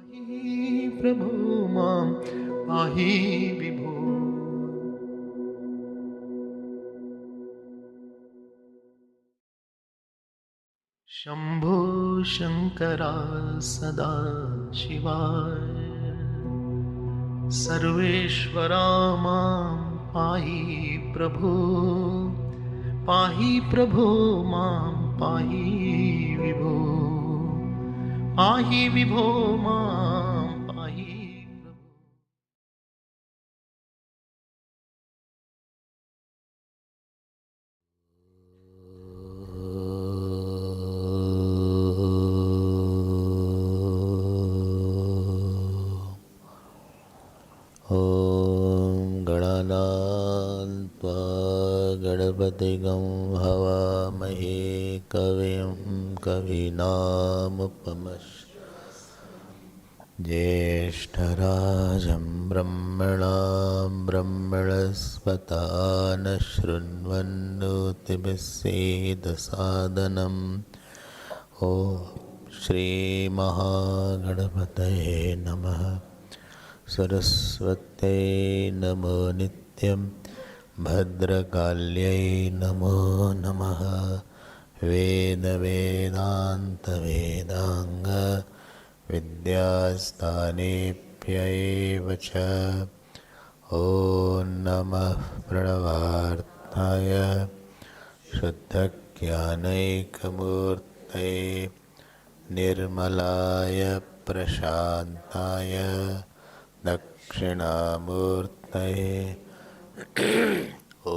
पाहि प्रभो मां पाहि विभो। शम्भो शङ्करा सदा शिवाय सर्वेश्वरा मां पाहि प्रभो। पाहि प्रभो मां पाहि विभो। पाहि विभो मां पाहि प्रभो। ॐ गणानां त्वा गणपतिगं हवामहे कविं ज्येष्ठराजं ब्रह्मणां ब्रह्मणस्पता न शृण्वन्नोतिभिस्सेदसादनम् ॐ श्रीमहागणपतये नमः। सरस्वत्यै नमो नित्यं भद्रकाल्यै नमो नमः। वेदवेदान्तवेदाङ्ग विद्यास्थानेभ्यैव च ॐ नमः प्रणवार्थाय शुद्धज्ञानैकमूर्तये निर्मलाय प्रशान्ताय दक्षिणामूर्तये ॐ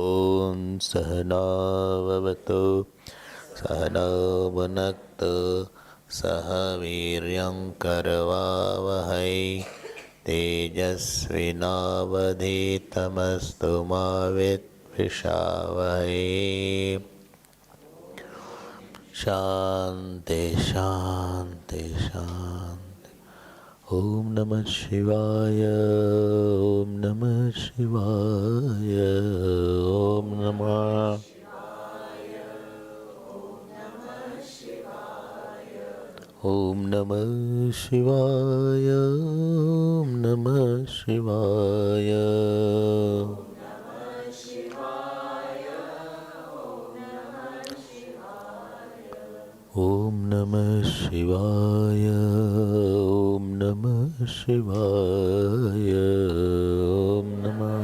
सहनाववतु सहनौ भुनक्तु सह वीर्यं करवावहै तेजस्विनावधीतमस्तु मा विद्विषावहै। शान्ति शान्ति शान्ति। ॐ नमः शिवाय ॐ नमः शिवाय ॐ नमः ॐ नमः शिवाय ॐ नमः शिवाय ॐ नमः शिवाय ॐ नमः शिवाय ॐ नमः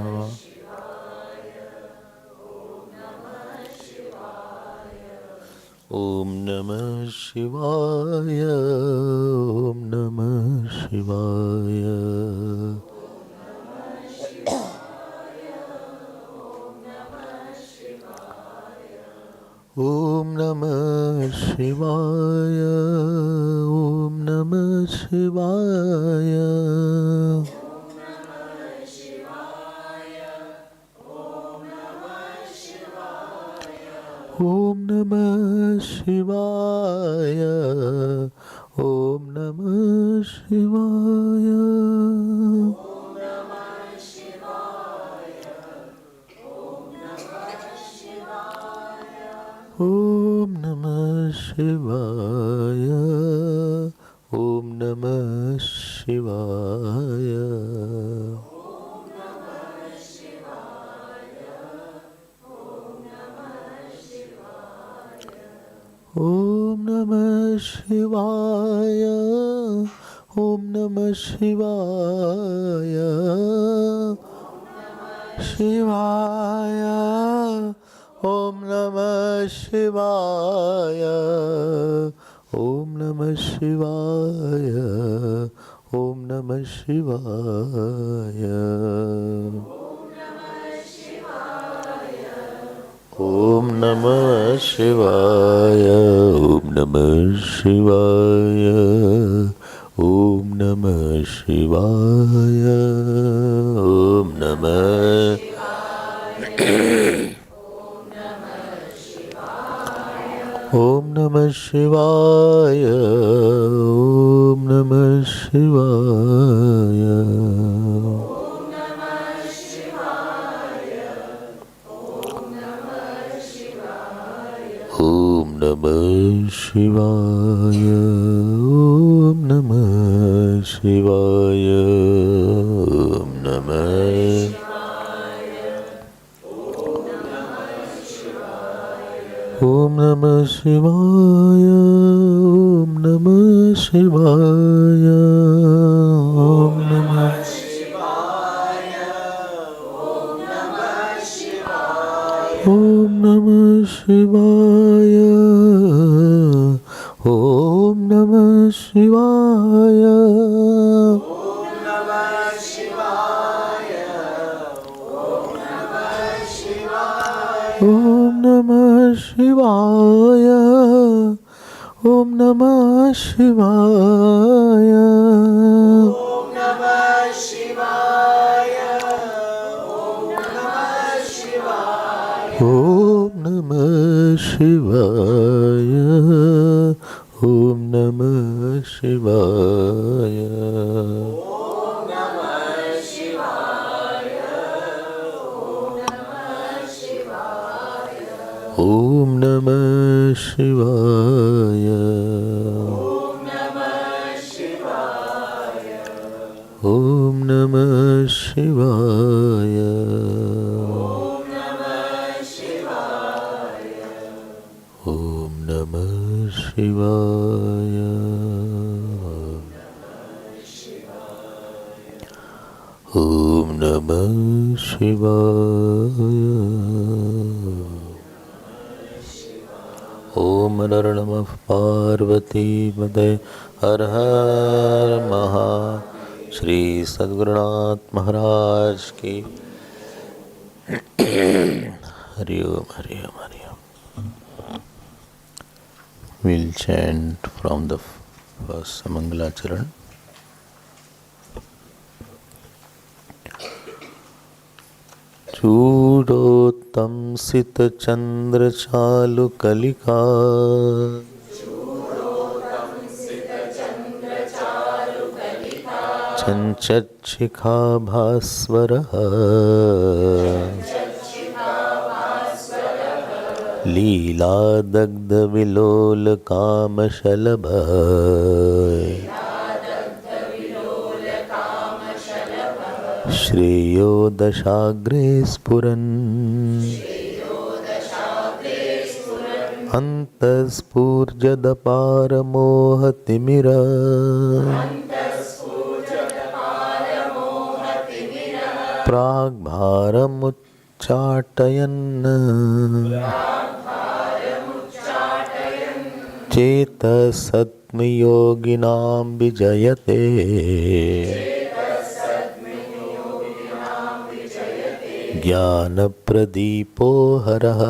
ॐ नमः शिवाय ॐ नमः शिवाय ॐ नमः शिवाय ॐ नमः शिवाय ॐ नमः शिवाय ॐ नमः शिवाय ॐ नमः शिवाय ॐ नमः शिवाय ॐ नमः शिवाय ॐ नमः शिवाय शिवाय ॐ नमः शिवाय ॐ नमः शिवाय ॐ नमः शिवाय ॐ नमः शिवाय ॐ नमः शिवाय ॐ नमः शिवाय ॐ नमः ॐ नमः शिवाय ॐ नमः शिवाय ॐ नमः शिवाय ॐ नमः Shivaya. Om Namah Om Namah Shivaya. Om Namah Shivaya. Om Namah Om Namah Shivaya. Om Namah Shivaya. Om Namah Shivaya. Om Namah Shivaya. Om Namah Shivaya. Om Namah Shivaya. Om Namah Shivaya. Om Namah Shivaya. Om Namah Shivaya. Om Namah Shivaya. Om Har Namah Parvati Pade Har Har Maha Shri Sadgurunath Maharaj Ki Hari Om Hari Om Hari Om. We'll chant from the first Samangala Charan. चूडोत्तम सित चंद्र चालु कलिका चंचच्छिखा भास्वर लीला दग्ध विलोल काम शलभ श्रेयो दशाग्रे स्फुरन् अन्तःस्फूर्जदपारमोहतिमिर प्राग्भारमुच्चाटयन् चेतसत्मयोगिनां विजयते ज्ञानप्रदीपो हरः.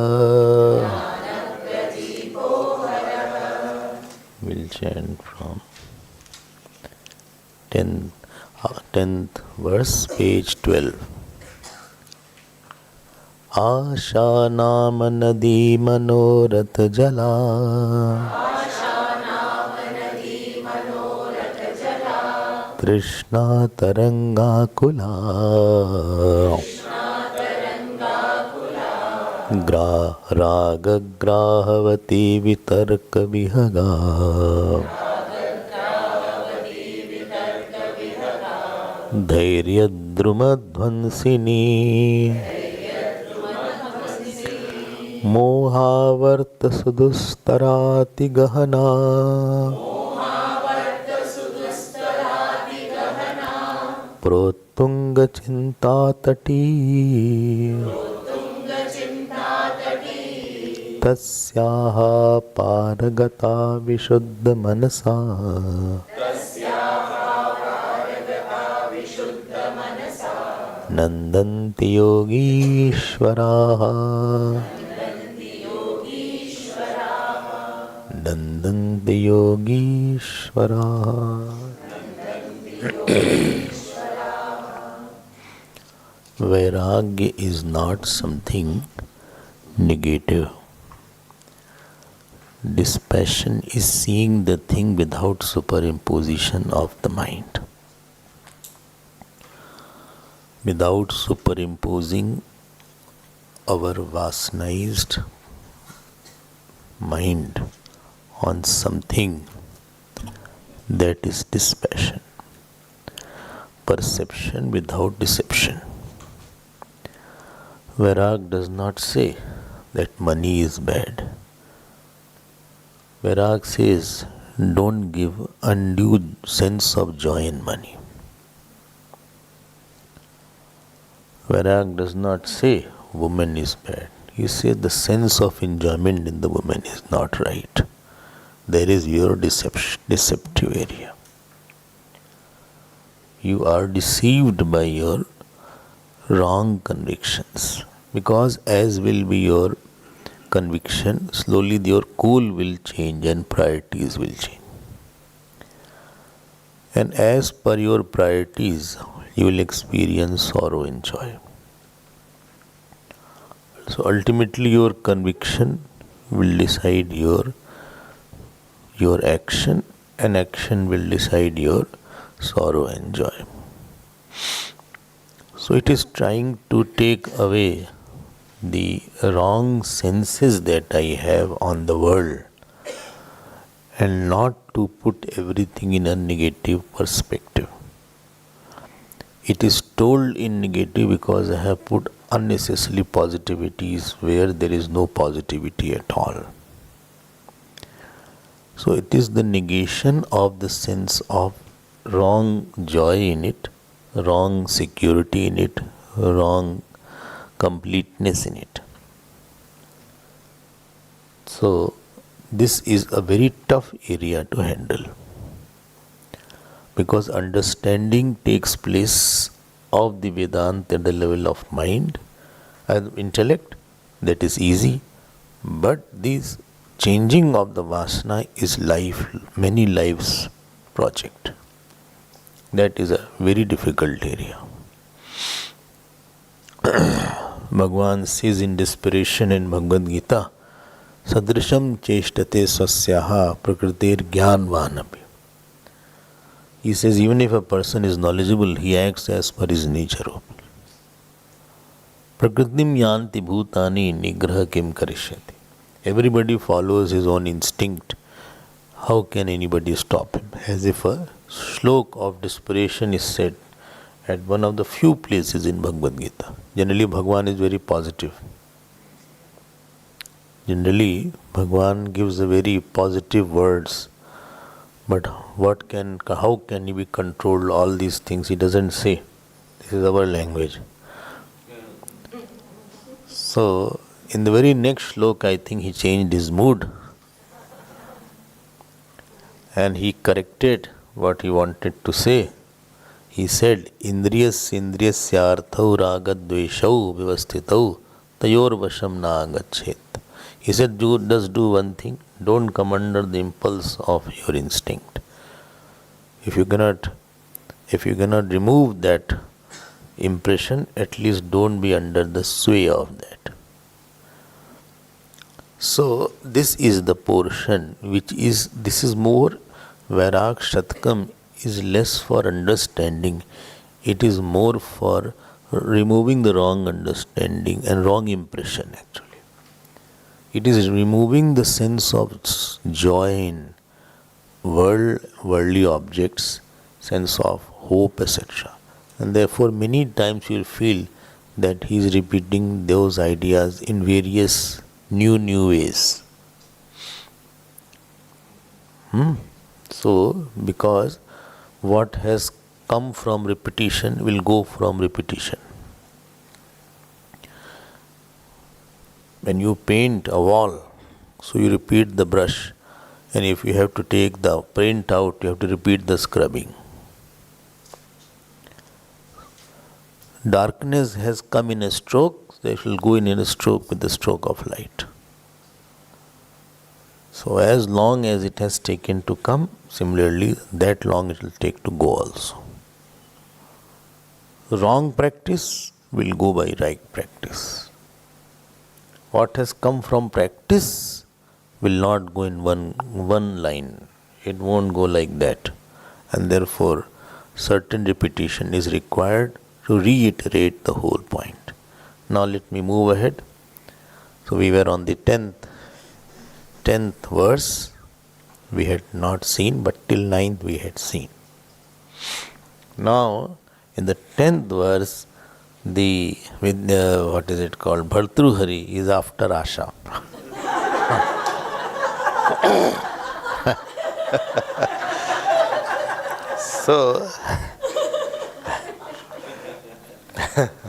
We'll chant from 10th verse, page 12. आशा नाम नदी मनोरथ जला तृष्णा तरंगाकुला रागग्राहवती वितर्क विहगा धैर्यद्रुमध्वंसिनी मोहावर्त सुदुस्तराति गहना प्रोत्तुंग चिंतातटी तस्याः पारगता विशुद्ध मनसा नंदन्ति योगीश्वराः नंदन्ति योगीश्वराः. Vairagya is not something negative. Dispassion is seeing the thing without superimposition of the mind. Without superimposing our vasanized mind on something, that is dispassion. perception without deception. Vairagya does not say that money is bad. Vairagya says, don't give undue sense of joy in money. Vairagya does not say woman is bad. He says the sense of enjoyment in the woman is not right. There is your deceptive area. You are deceived by your wrong convictions, because as will be your conviction, slowly your goal will change and priorities will change. And as per your priorities, you will experience sorrow and joy. So ultimately your conviction will decide your action, and action will decide your sorrow and joy. So it is trying to take away the wrong senses that I have on the world, and not to put everything in a negative perspective. It is told in negative because I have put unnecessarily positivities where there is no positivity at all. So it is the negation of the sense of wrong joy in it, wrong security in it, wrong completeness in it. So this is a very tough area to handle, because understanding takes place of the Vedanta at the level of mind and intellect. That is easy, but this changing of the Vasana is many lives project. That is a very difficult area. Bhagavan says in desperation in Bhagavad Gita, Sadrisham cheshtate swasyaha prakritir jnanvanabhi. He says even if a person is knowledgeable, he acts as per his nature. Prakritim yanti bhutani nigraha kim karishyati. Everybody follows his own instinct. How can anybody stop him? As if a shlok of desperation is said at one of the few places in Bhagavad Gita. Generally, Bhagavan is very positive. Generally, Bhagavan gives a very positive words. But how can he be controlled? All these things he doesn't say. This is our language. So, in the very next shlok, I think he changed his mood. And he corrected what he wanted to say. He said, Indriyasyarthau ragadveshau vivastitau tayor vasham na agachet. He said, just do one thing. Don't come under the impulse of your instinct. If you cannot remove that impression, at least don't be under the sway of that. So this is the portion this is more Vairagya. Shatakam is less for understanding. It is more for removing the wrong understanding and wrong impression actually. It is removing the sense of joy in worldly objects, sense of hope, etc. And therefore many times you will feel that he is repeating those ideas in various new ways. So, because what has come from repetition will go from repetition. When you paint a wall, so you repeat the brush, and if you have to take the paint out, you have to repeat the scrubbing. Darkness has come in a stroke, so it will go in a stroke with the stroke of light. So as long as it has taken to come, similarly, that long it will take to go also. Wrong practice will go by right practice. What has come from practice will not go in one line. It won't go like that. And therefore, certain repetition is required to reiterate the whole point. Now let me move ahead. So we were on the 10th verse. We had not seen, but till 9th we had seen. Now In the 10th verse, what is it called? Bhartruhari is after Asha. So,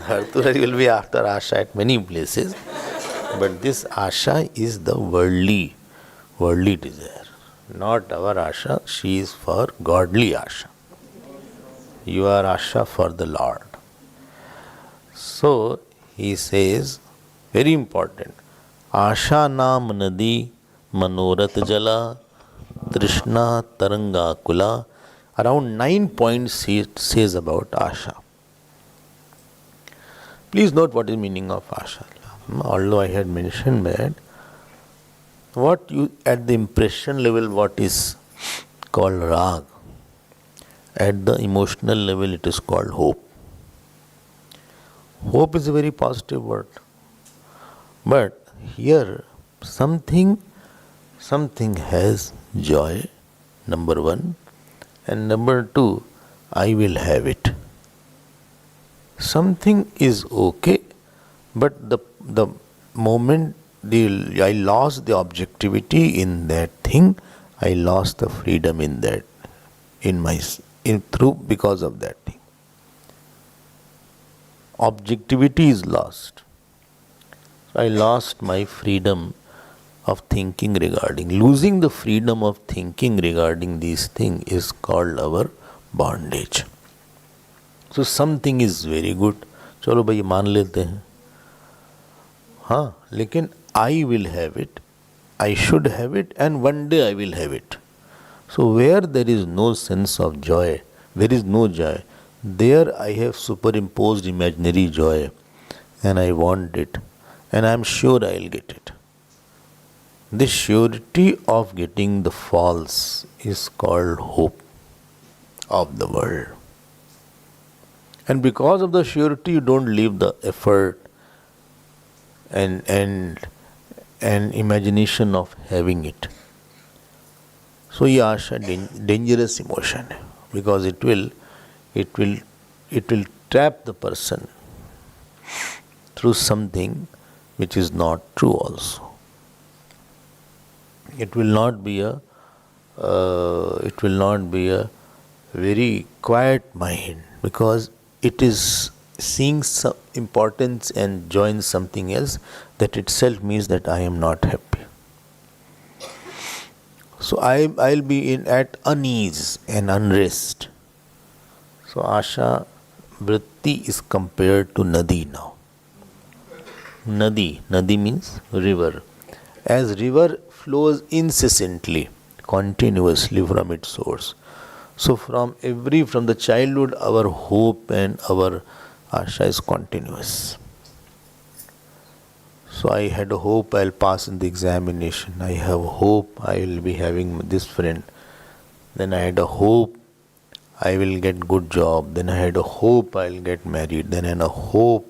Bhartruhari will be after Asha at many places. But this Asha is the worldly desire. Not our Asha, she is for godly Asha. You are Asha for the Lord. So, he says, very important, Asha naam nadi manorat jala trishna taranga kula. Around 9 points he says about Asha. Please note what is meaning of Asha. Although I had mentioned that, what you at the impression level, what is called rag, at the emotional level it is called hope. Hope is a very positive word. But here something has joy, number one, and number two, I will have it. Something is okay, but the moment I lost the objectivity in that thing, I lost the freedom in that, because of that thing. Objectivity is lost. So I lost my freedom of thinking regarding. Losing the freedom of thinking regarding these things is called our bondage. So something is very good. चलो भाई मान लेते हैं. हाँ, लेकिन I will have it, I should have it, and one day I will have it. So where there is no sense of joy, there is no joy. There I have superimposed imaginary joy, and I want it, and I am sure I will get it. This surety of getting the false is called hope of the world. And because of the surety, you don't leave the effort and imagination of having it. So ये आशा dangerous emotion, because it will trap the person through something which is not true also. It will not be a very quiet mind, because it is seeing some importance and join something else, that itself means that I am not happy. So I'll be at unease and unrest. So Asha Vritti is compared to Nadi now. Nadi means river. As river flows incessantly, continuously from its source. So from the childhood, our hope and our Asha is continuous. So I had a hope I'll pass in the examination. I have hope I will be having this friend. Then I had a hope I will get good job. Then I had a hope I will get married. Then I had a hope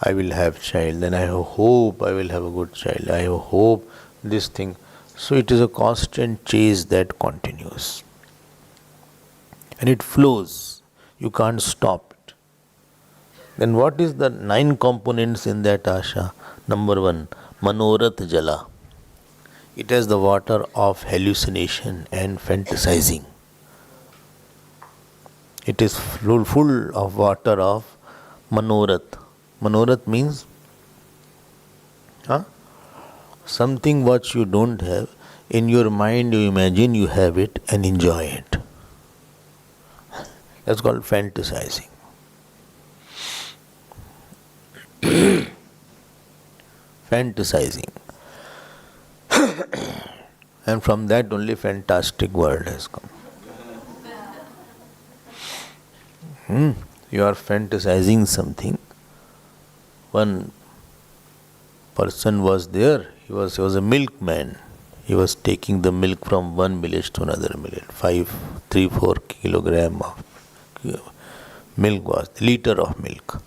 I will have child. Then I have a hope I will have a good child. I have a hope this thing. So it is a constant chase that continues. And it flows. You can't stop it. Then what is the 9 components in that Asha? Number 1, Manorat Jala. It has the water of hallucination and fantasizing. It is full of water of Manorat. Manorat means something what you don't have. In your mind you imagine you have it and enjoy it. That's called fantasizing. Fantasizing. And from that only fantastic word has come. You are fantasizing something. One person was there, he was a milkman. He was taking the milk from one village to another village. 4 kilogram of milk was, liter of milk.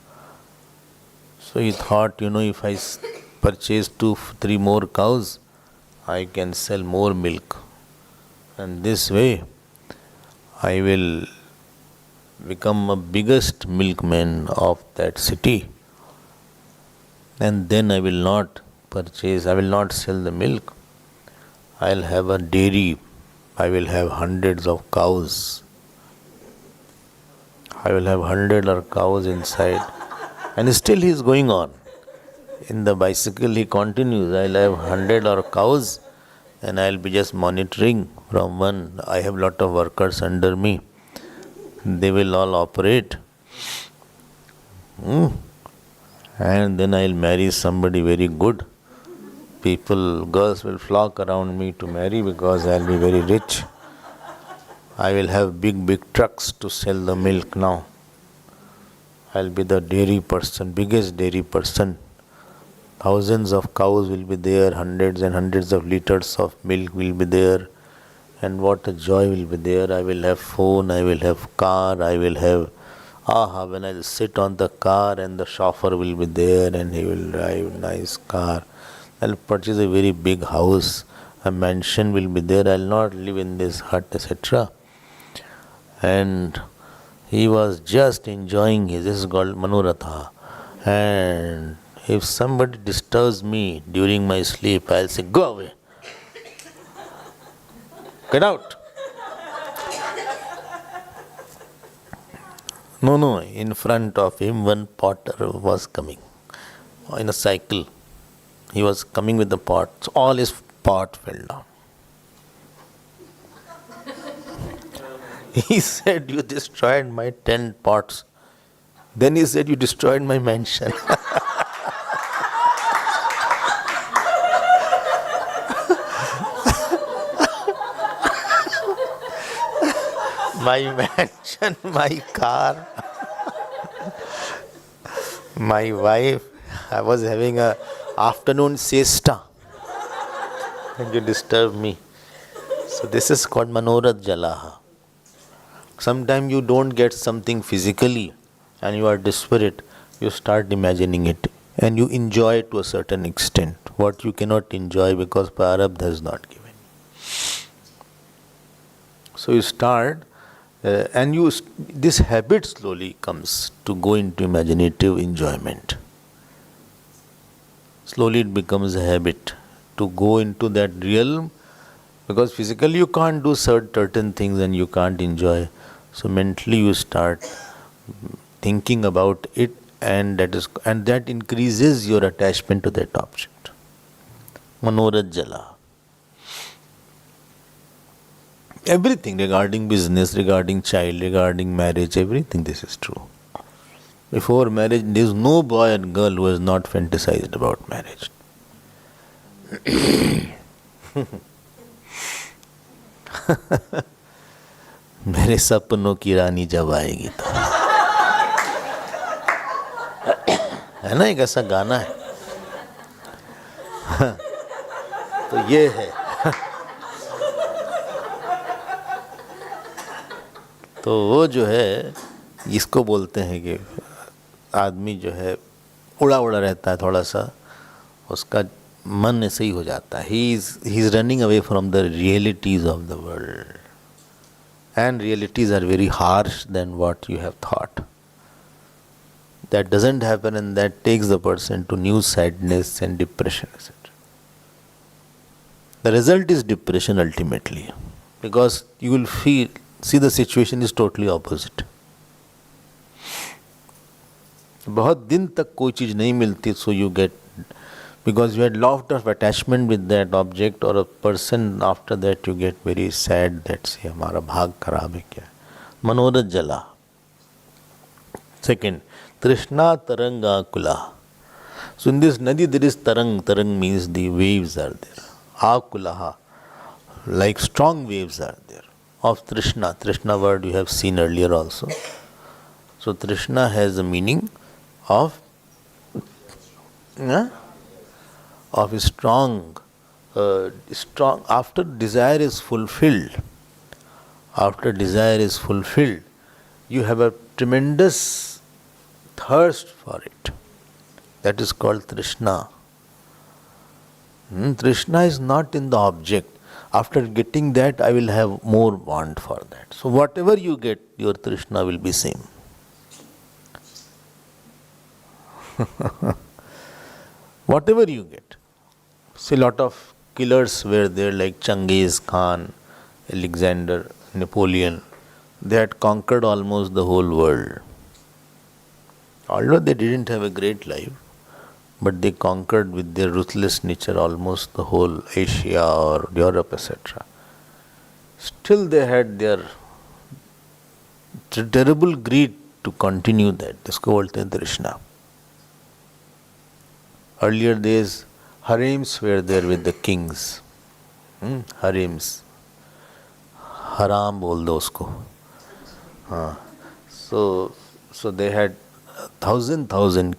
So he thought, if I purchase 2-3 more cows, I can sell more milk. And this way, I will become a biggest milkman of that city. And then I will not purchase, I will not sell the milk. I'll have a dairy. I will have hundreds of cows. I will have hundreds of cows inside. And still he is going on. In the bicycle he continues, I'll have hundred of cows and I'll be just monitoring from one. I have lot of workers under me. They will all operate. And then I'll marry somebody very good. People, girls will flock around me to marry because I'll be very rich. I will have big trucks to sell the milk now. I'll be the dairy person, biggest dairy person. Thousands of cows will be there, hundreds and hundreds of liters of milk will be there. And what a joy will be there. I will have phone, I will have car, I will have, when I'll sit on the car and the chauffeur will be there and he will drive nice car. I'll purchase a very big house, a mansion will be there. I'll not live in this hut, etc. And he was just enjoying his, this is called Manoratha. And if somebody disturbs me during my sleep, I'll say, go away. Get out. No, in front of him one potter was coming in a cycle. He was coming with the pot. So all his pot fell down. He said, you destroyed my 10 pots. Then he said, you destroyed my mansion. My mansion, my car, my wife. I was having a afternoon siesta and you disturbed me. So this is called Manorat Jalaha. Sometimes you don't get something physically and you are desperate, you start imagining it and you enjoy it to a certain extent. What you cannot enjoy because Prarabdha has not given. So you start this habit slowly comes to go into imaginative enjoyment. Slowly it becomes a habit to go into that realm because physically you can't do certain things and you can't enjoy. So mentally you start thinking about it and that increases your attachment to that object. Manorat Jala. Everything regarding business, regarding child, regarding marriage, everything this is true. Before marriage, there is no boy and girl who has not fantasized about marriage. मेरे सपनों की रानी जब आएगी तो है ना, एक ऐसा गाना है. तो ये है. तो वो जो है इसको बोलते हैं कि आदमी जो है उड़ा रहता है थोड़ा सा, उसका मन ऐसे ही हो जाता है. He is running away from the realities of the world and realities are very harsh than what you have thought. That doesn't happen and that takes the person to new sadness and depression etcetera. The result is depression ultimately because you will feel. See, the situation is totally opposite. बहुत दिन तक कोई चीज़ नहीं मिलती, so you get, because you had lot of attachment with that object or a person, after that you get very sad that say हमारा भाग खराब है क्या. मनोरथ जला. Second, Trishna Taranga Akula. So in this nadi there is tarang. Tarang means the waves are there. Akulaha, like strong waves are there. Of Trishna. Trishna word you have seen earlier also. So Trishna has the meaning of strong. Strong. After desire is fulfilled, you have a tremendous thirst for it. That is called Trishna. Trishna is not in the object. After getting that, I will have more want for that. So whatever you get, your Trishna will be same. Whatever you get. See, a lot of killers were there like Genghis Khan, Alexander, Napoleon. They had conquered almost the whole world. Although they didn't have a great life, but they conquered with their ruthless nature almost the whole Asia or Europe, etc. Still they had their terrible greed to continue that. This called Trishna. Earlier days, harems were there with the kings. Harems. Haram bol do usko. So they had thousand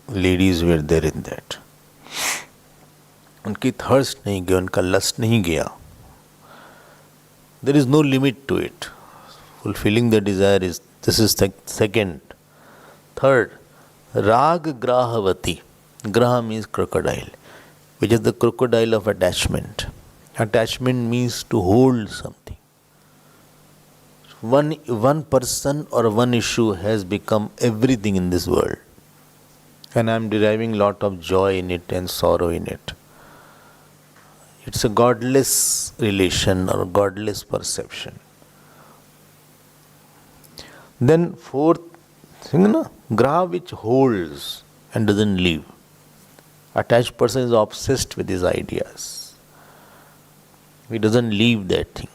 ladies were there in that. उनकी thirst नहीं गया, उनका lust नहीं गया. There is no limit to it. Fulfilling the desire is, this is second. Third, Rag Grahavati. Graha means crocodile, which is the crocodile of attachment. Attachment means to hold something. One person or one issue has become everything in this world. And I am deriving a lot of joy in it and sorrow in it. It's a godless relation or godless perception. Then fourth thing, Graha which holds and doesn't leave. Attached person is obsessed with his ideas. He doesn't leave that thing.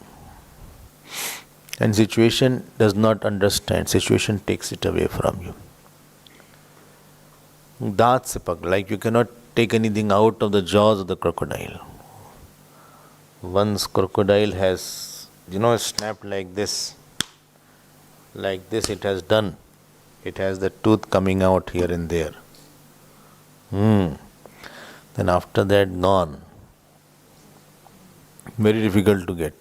And situation does not understand. Situation takes it away from you. Daat se pak, like you cannot take anything out of the jaws of the crocodile. Once crocodile has, snapped like this it has done. It has the tooth coming out here and there. Then after that, gone. Very difficult to get.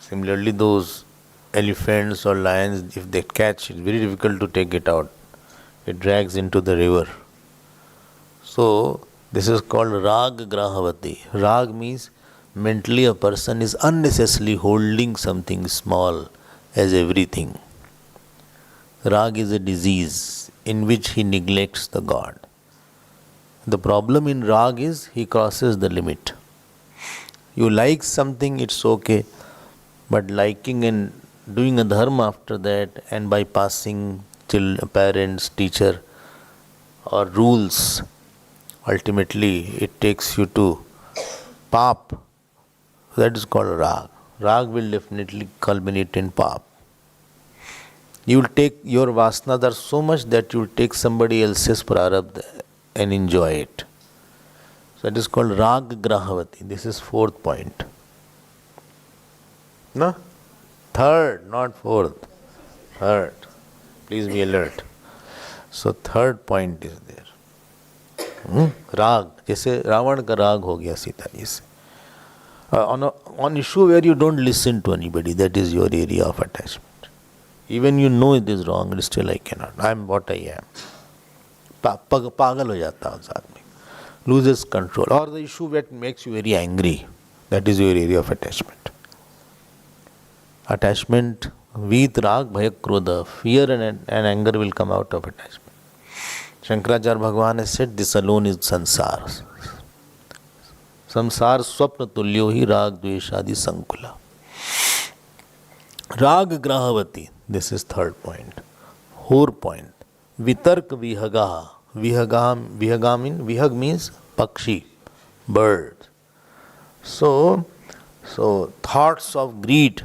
Similarly, those elephants or lions, if they catch, it's very difficult to take it out. It drags into the river. So, this is called Rag Grahavati. Rag means mentally a person is unnecessarily holding something small as everything. Rag is a disease in which he neglects the God. The problem in Rag is he crosses the limit. You like something, it's okay, but liking and doing a dharma after that and bypassing till parents, teacher or rules, ultimately it takes you to pap. That is called Rag. Rag will definitely culminate in pap. You will take your vasanas are so much that you will take somebody else's prarabdha and enjoy it. So it is called Rag Grahavati. This is fourth point. No? Third, not fourth. Third. Please be alert. So third point is there. Rag. जैसे रावण का राग हो गया सीता जी से. On issue where you don't listen to anybody, that is your area of attachment. Even you know it is wrong, still I cannot. I am what I am. पागल हो जाता है उस आदमी. Loses control. Or the issue that makes you very angry, that is your area of attachment. Attachment with rag, bhaya, krodha, fear and anger will come out of attachment. Shankaracharya Bhagavan has said this alone is sansar. Samsar swapna tulyo hi rag dveshadi sankula. Rag grahavati. This is third point. Fourth point. Vitark vihaga. Vihag means pakshi, bird. So thoughts of greed,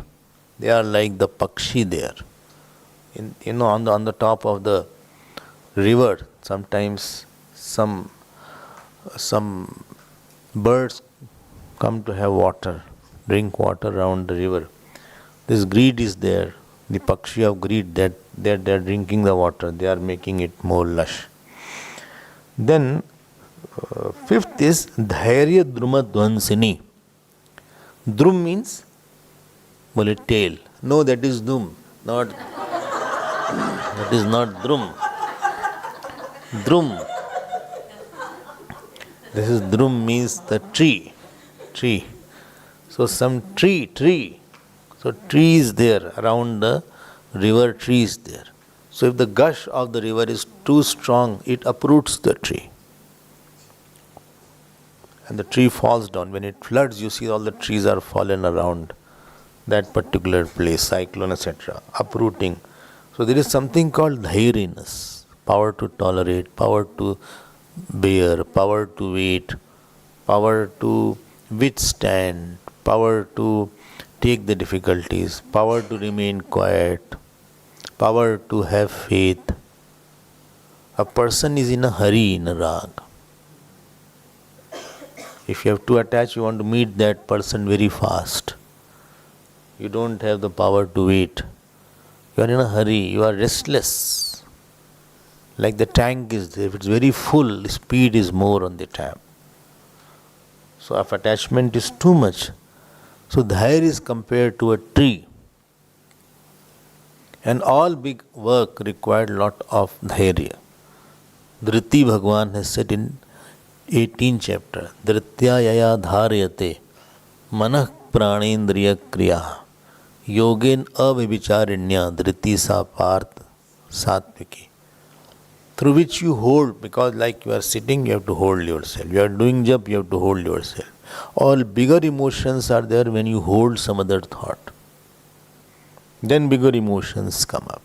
they are like the pakshi there. On the top of the river, sometimes some birds come to have water, drink water around the river. This greed is there. The pakshi of greed, that they are drinking the water, they are making it more lush. Then fifth is dhairya druma dvansini. Drum means tail. No, that is drum. That is not drum. Drum. This is drum means the tree. So some tree. So tree is there, around the river tree is there. So if the gush of the river is too strong, it uproots the tree. And the tree falls down. When it floods, you see all the trees are fallen around that particular place, cyclone, etc., uprooting. So there is something called dhairiness, power to tolerate, power to bear, power to wait, power to withstand, power to take the difficulties, power to remain quiet, power to have faith. A person is in a hurry in a rag. If you have to attach, you want to meet that person very fast. You don't have the power to wait. You are in a hurry, you are restless. Like the tank is there, if it's very full, the speed is more on the tap. So if attachment is too much, so dhair is compared to a tree. And all big work required lot of dhairya. Dhriti Bhagwan has said in 18th chapter, Dhritya yaya dharyate manah pranendriya kriya yogen avibhicarinya dhriti sa parth satviki. Through which you hold, because like you are sitting, you have to hold yourself. You are doing jap, you have to hold yourself. All bigger emotions are there when you hold some other thought. Then bigger emotions come up.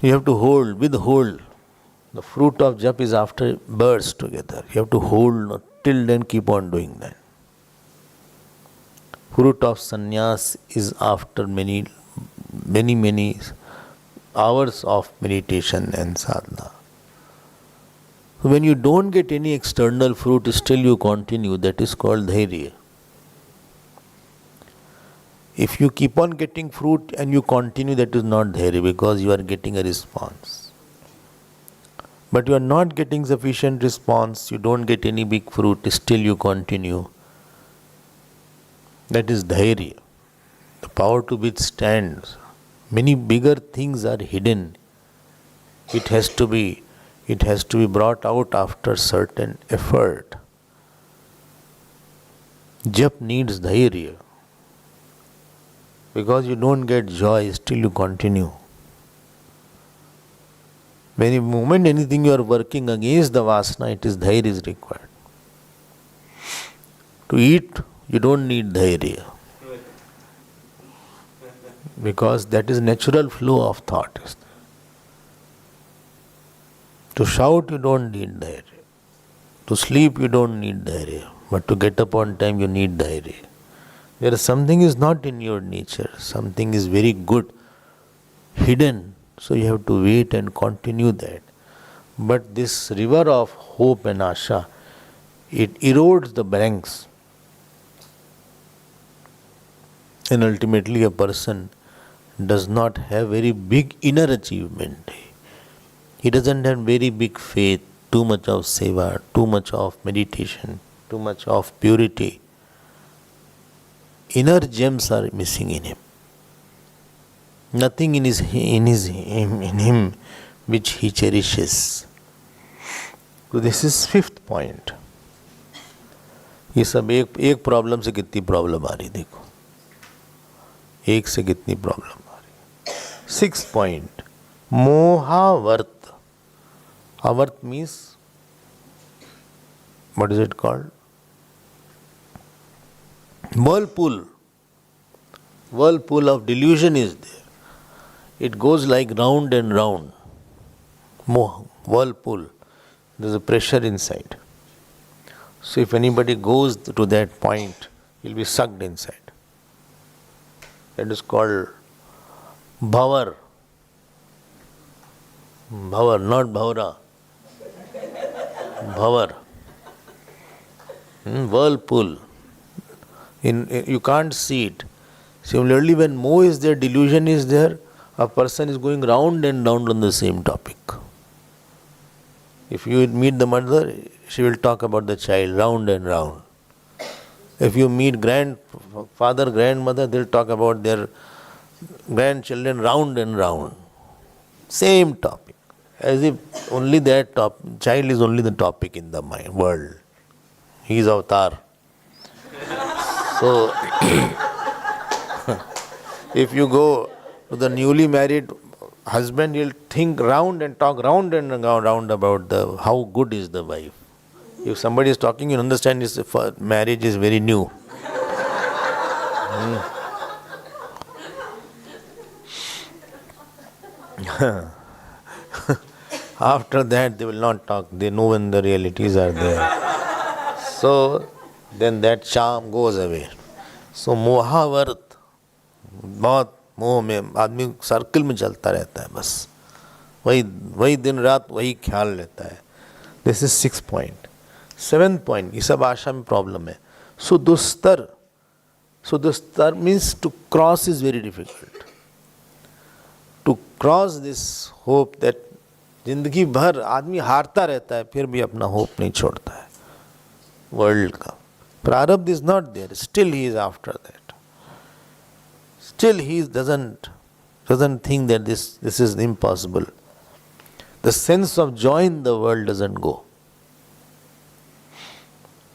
You have to hold, withhold. The fruit of jap is after bursts together. You have to hold till then, keep on doing that. Fruit of sannyas is after many hours of meditation and sadhana. So when you don't get any external fruit, still you continue, that is called dhairya. If you keep on getting fruit and you continue, that is not dhairya, because you are getting a response. But you are not getting sufficient response, you don't get any big fruit, still you continue. That is dhairya. The power to withstand. Many bigger things are hidden. It has to be brought out after certain effort. Jap needs dhairya. Because you don't get joy, still you continue. When the moment anything you are working against the vasana, it is dhairya is required. To eat, you don't need dhairya. Because that is natural flow of thought. To shout, you don't need dhairya. To sleep, you don't need dhairya. But to get up on time, you need dhairya. There is something is not in your nature. Something is very good, hidden. So you have to wait and continue that. But this river of hope and asha, it erodes the banks. And ultimately a person does not have very big inner achievement. He doesn't have very big faith, too much of seva, too much of meditation, too much of purity. Inner gems are missing in him. Nothing in him which he cherishes. So this is fifth point. ये सब एक problem से कितनी problem आ रही देखो, एक से कितनी प्रॉब्लम आ रही. सिक्स्थ पॉइंट, मोहावर्त. Avarth means, what is it called? Whirlpool. Whirlpool of delusion is there. It goes like round and round. Whirlpool. There is a pressure inside. So if anybody goes to that point, he will be sucked inside. That is called bhavar. Bhavar, not bhavra. Bhavar. Whirlpool. You can't see it. Similarly, when moh is there, delusion is there, a person is going round and round on the same topic. If you meet the mother, she will talk about the child round and round. If you meet grandfather, grandmother, they'll talk about their grandchildren round and round. Same topic. As if only that child is only the topic in the mind, world. He is avatar. So, if you go to the newly married husband, he'll think round and talk round and round about how good is the wife. If somebody is talking, you understand his marriage is very new. After that, they will not talk. They know when the realities are there. So, then that charm goes away. So, मोहावर्त, बहुत मोह में आदमी circle में चलता रहता है बस, वही वही दिन रात वही ख्याल रहता है. This is 6 point. 7 पॉइंट, ये सब आशा में प्रॉब्लम है. सुदुस्तर. सुदुस्तर means to cross is very difficult. To cross this hope that जिंदगी भर आदमी हारता रहता है फिर भी अपना होप नहीं छोड़ता है वर्ल्ड का. प्रारब्ध is not there, still he is after that. Still he doesn't think that this is impossible. The sense of joy in the world doesn't go.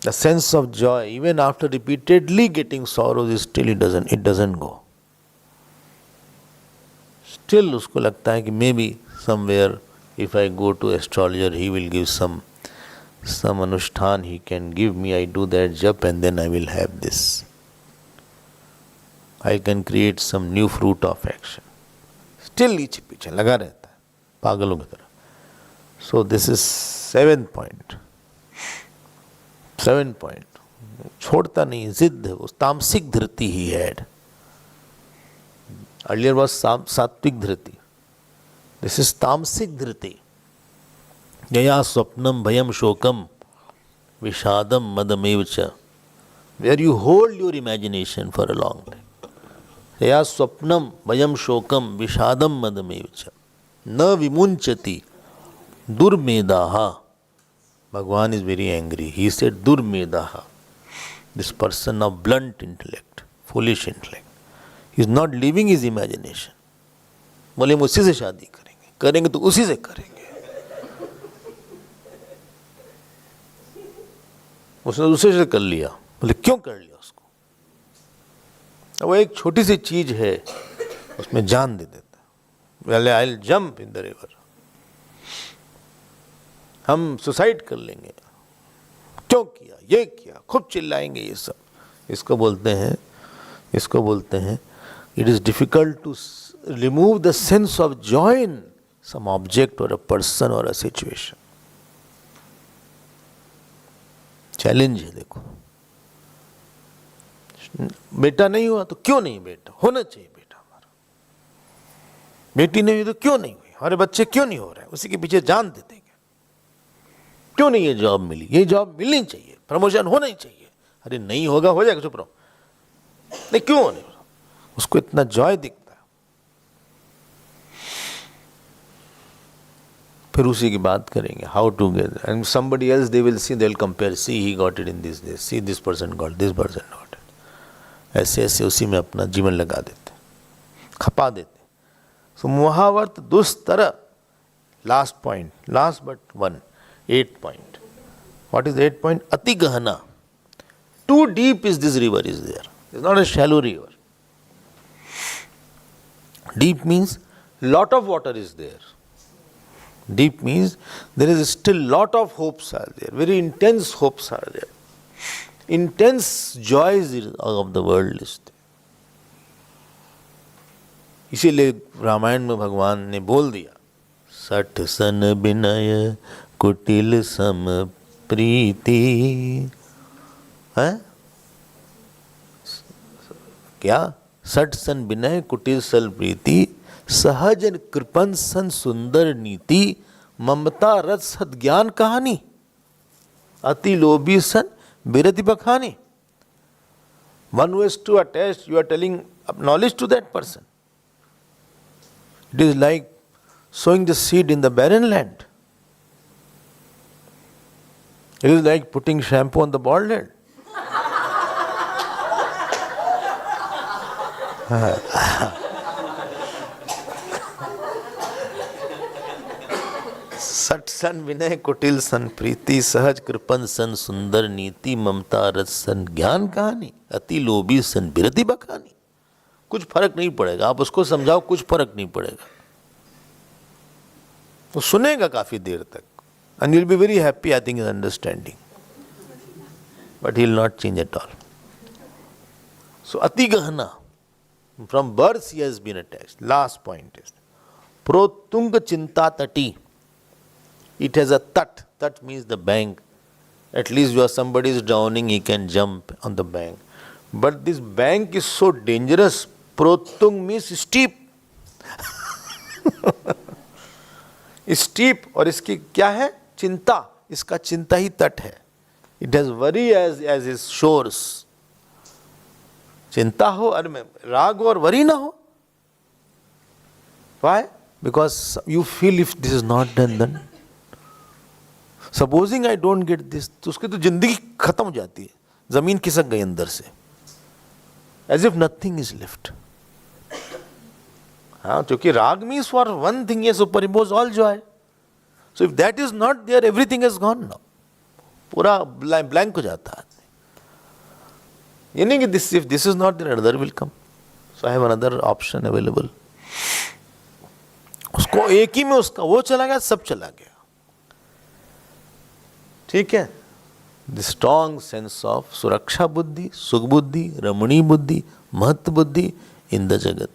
The sense of joy, even after repeatedly getting sorrows, it doesn't go. Still उसको लगता है कि maybe somewhere if I go to astrologer, he will give some anushthan he can give me. I do that jap and then I will have this. I can create some new fruit of action. Still नीचे पीछे लगा रहता है पागलों की तरह. So this is 7 point. 7 point. छोड़ता नहीं, जिद है वो. तामसिक धृति he had. Earlier was सात्विक धृति. This is तामसिक धृति. यया स्वप्नम भयम शोकम विषादम मदमेव च. Where you hold your imagination for a long time. या स्वप्नम भयम शोकम विषादम मदमेव च न विमुंचति दुर्मेधाहा. Bhagwan is very angry. He said दुर्मेधाहा, this person of blunt intellect, foolish intellect, he is not living his imagination. बोले हम उसी से शादी करेंगे, करेंगे तो उसी से करेंगे. उसने दूसरे से कर लिया. बोले क्यों कर लिया उसको? वो एक छोटी सी चीज है उसमें जान दे देता है. Well I will jump in the river. हम सुसाइड कर लेंगे. क्यों किया, ये किया, खूब चिल्लाएंगे. ये सब इसको बोलते हैं it is difficult to remove the sense of joy in some object और अ पर्सन और अ सिचुएशन. चैलेंज है. देखो, बेटा नहीं हुआ तो क्यों नहीं, बेटा होना चाहिए. बेटा हमारा, बेटी नहीं हुई तो क्यों नहीं हुई, हमारे बच्चे क्यों नहीं हो रहे हैं, उसी के पीछे जान दे देंगे. क्यों नहीं ये जॉब मिली, ये जॉब मिलनी चाहिए, प्रमोशन होना ही चाहिए. अरे नहीं होगा, हो जाएगा, चुप रहो. नहीं क्यों नहीं, उसको इतना जॉय दिखता है. फिर उसी की बात करेंगे, how to get, and somebody else they will see, they will compare, see he got it in this, see this person got, this person got. ऐसे ऐसे उसी में अपना जीवन लगा देते, खपा देते. सो मोहावर्त दुस्तर. Last point, last but one, 8 point. What is 8 point? अति गहना. Too deep is this river is there. It's not a shallow river. Deep means lot of water is there. Deep means there is still lot of hopes are there, very intense hopes are there. Intense joys of the world is there. इसीलिए रामायण में भगवान ने बोल दिया, सठ सन विनय कुटिल सम प्रीति. है क्या? सठ सन विनय कुटिल सल प्रीति, सहज कृपन सन सुंदर नीति, ममता रथ सद ज्ञान कहानी, अति लोभी सन बिरति बखानी. One who is too attached, you are telling knowledge to that person. It is like sowing the seed in the barren land. It is like putting shampoo on the bald head. सठ सन विनय कुटिल सन प्रीति, सहज coupon सन सुंदर नीति, ममता रस सन ज्ञान कहानी, अति लोभी सन बिरति बखानी। कुछ फर्क नहीं पड़ेगा, आप उसको समझाओ, कुछ फर्क नहीं पड़ेगा, वो सुनेगा काफी देर तक, and you'll be very happy, I think, in understanding, but he'll not change at all. So ati gahana, from birth he has been attached. Last point is protung chinta tati. It has a tat. Tat means the bank. At least you are somebody is drowning, he can jump on the bank. But this bank is so dangerous. Protung means steep. Steep, और इसकी क्या है? चिंता, इसका चिंता ही तट है. It has worry as is shores. चिंता हो और में राग और वरी ना हो. Why? Because you feel if this is not done then, supposing I don't get this, तो उसकी तो जिंदगी खत्म हो जाती है, जमीन खिसक गई अंदर से, as if nothing is left. हाँ, क्योंकि राग मीन्स फॉर वन थिंग ये superimpose all joy. So if that is not there, everything is gone now. पूरा ब्लैंक हो जाता है. ये नहीं कि this, if this is not there, another will come. So I have another option available. उसको एक ही में उसका वो चला गया, सब चला गया. ठीक है. द स्ट्रॉन्ग सेंस ऑफ सुरक्षा बुद्धि, सुख बुद्धि, रमणीय बुद्धि, महत्व बुद्धि इन द जगत.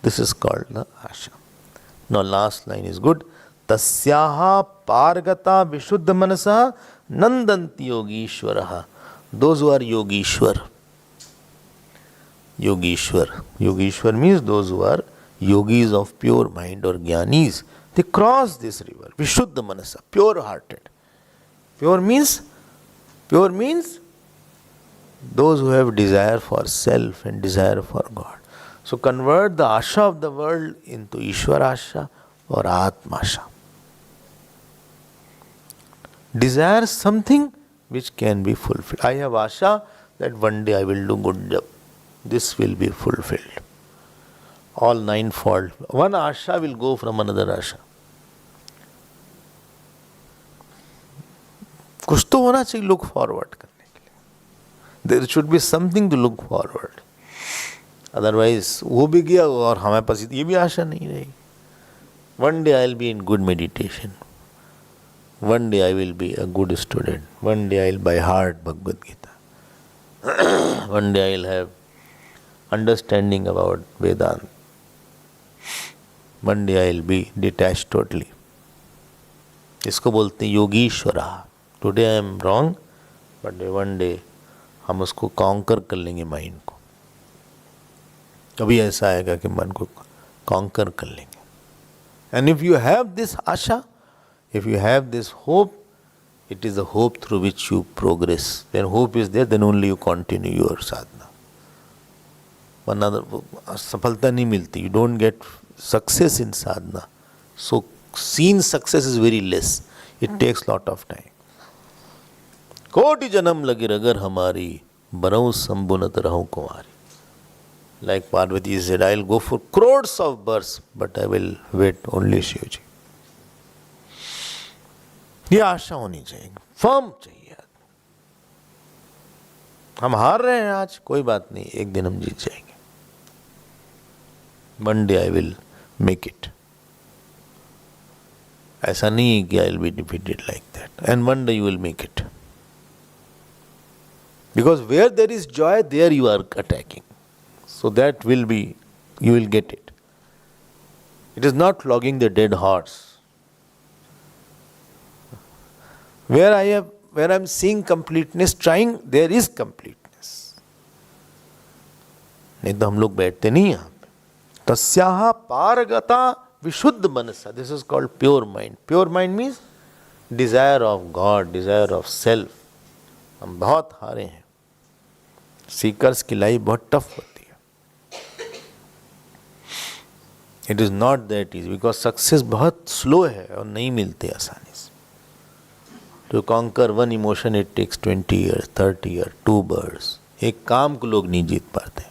This is called the asha. Now last line is good. Tasyaha pargata vishuddha manasa nandanti yogishwaraha. Those who are yogishwar. Yogishwar. Yogishwar means those who are yogis of pure mind or jnanis. They cross this river. Vishuddha manasa, pure hearted. Pure means those who have desire for self and desire for God. So convert the asha of the world into Ishwara asha or Atma asha. Desire something which can be fulfilled. I have asha that one day I will do good job. This will be fulfilled. All ninefold. One asha will go from another asha. कुछ तो होना चाहिए look forward करने के लिए. There should be something to look forward. Otherwise वो भी गया और हमारे पास ये भी आशा नहीं रही. One day I will be in good meditation, one day I will be a good student, one day I will by heart Bhagavad Gita, one day I will have understanding about Vedanta, one day I will be detached totally. इसको बोलते हैं योगीश्वरा. Today I am wrong, but one day हम उसको conquer कर लेंगे mind को. कभी ऐसा आएगा कि मन को कॉन्कर कर लेंगे. And if you have this asha, if you have this hope, it is the hope through which you progress. When hope is there, then only you continue your sadhana. वरना सफलता नहीं मिलती. You don't get success in sadhana. So seen success is very less. It takes lot of time. कोटि जन्म लगे अगर हमारी, बनऊ संबुनत रहूं कुमारी. Like Parvati said, I will go for crores of births, but I will wait only Shivji. ये आशा होनी चाहिए, firm चाहिए. हम हार रहे हैं आज, कोई बात नहीं, एक दिन हम जीत जाएंगे. One day I will make it. ऐसा नहीं है कि I will be defeated like that. And one day you will make it. Because where there is joy, there you are attacking. So that will be, you will get it. It is not flogging the dead horse. Where I am seeing completeness, trying, there is completeness. नहीं तो हम लोग बैठते नहीं यहाँ पे. तस्याहा पारगता विशुद्ध मनसा. This is called pure mind. Pure mind means desire of God, desire of self. हम बहुत हारे हैं. सीकर्स की लाइफ बहुत टफ होती है. It is not that is, because success बहुत स्लो है और नहीं मिलती आसानी से. To conquer one emotion it takes 20 years, 30 years, 2 births. एक काम को लोग नहीं जीत पाते,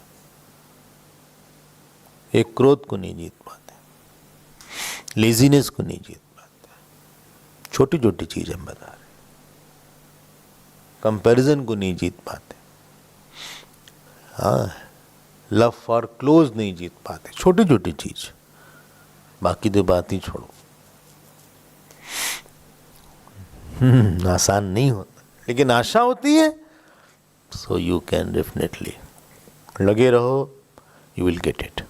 एक क्रोध को नहीं जीत पाते, लेजीनेस को नहीं जीत पाते, छोटी छोटी चीज हम बता रहे, कंपैरिजन को नहीं जीत पाते। हाँ, लव फॉर क्लोज नहीं जीत पाते, छोटी छोटी चीज, बाकी तो बात ही छोड़ो। आसान नहीं होता, लेकिन आशा होती है, सो यू कैन डेफिनेटली, लगे रहो, you will get it,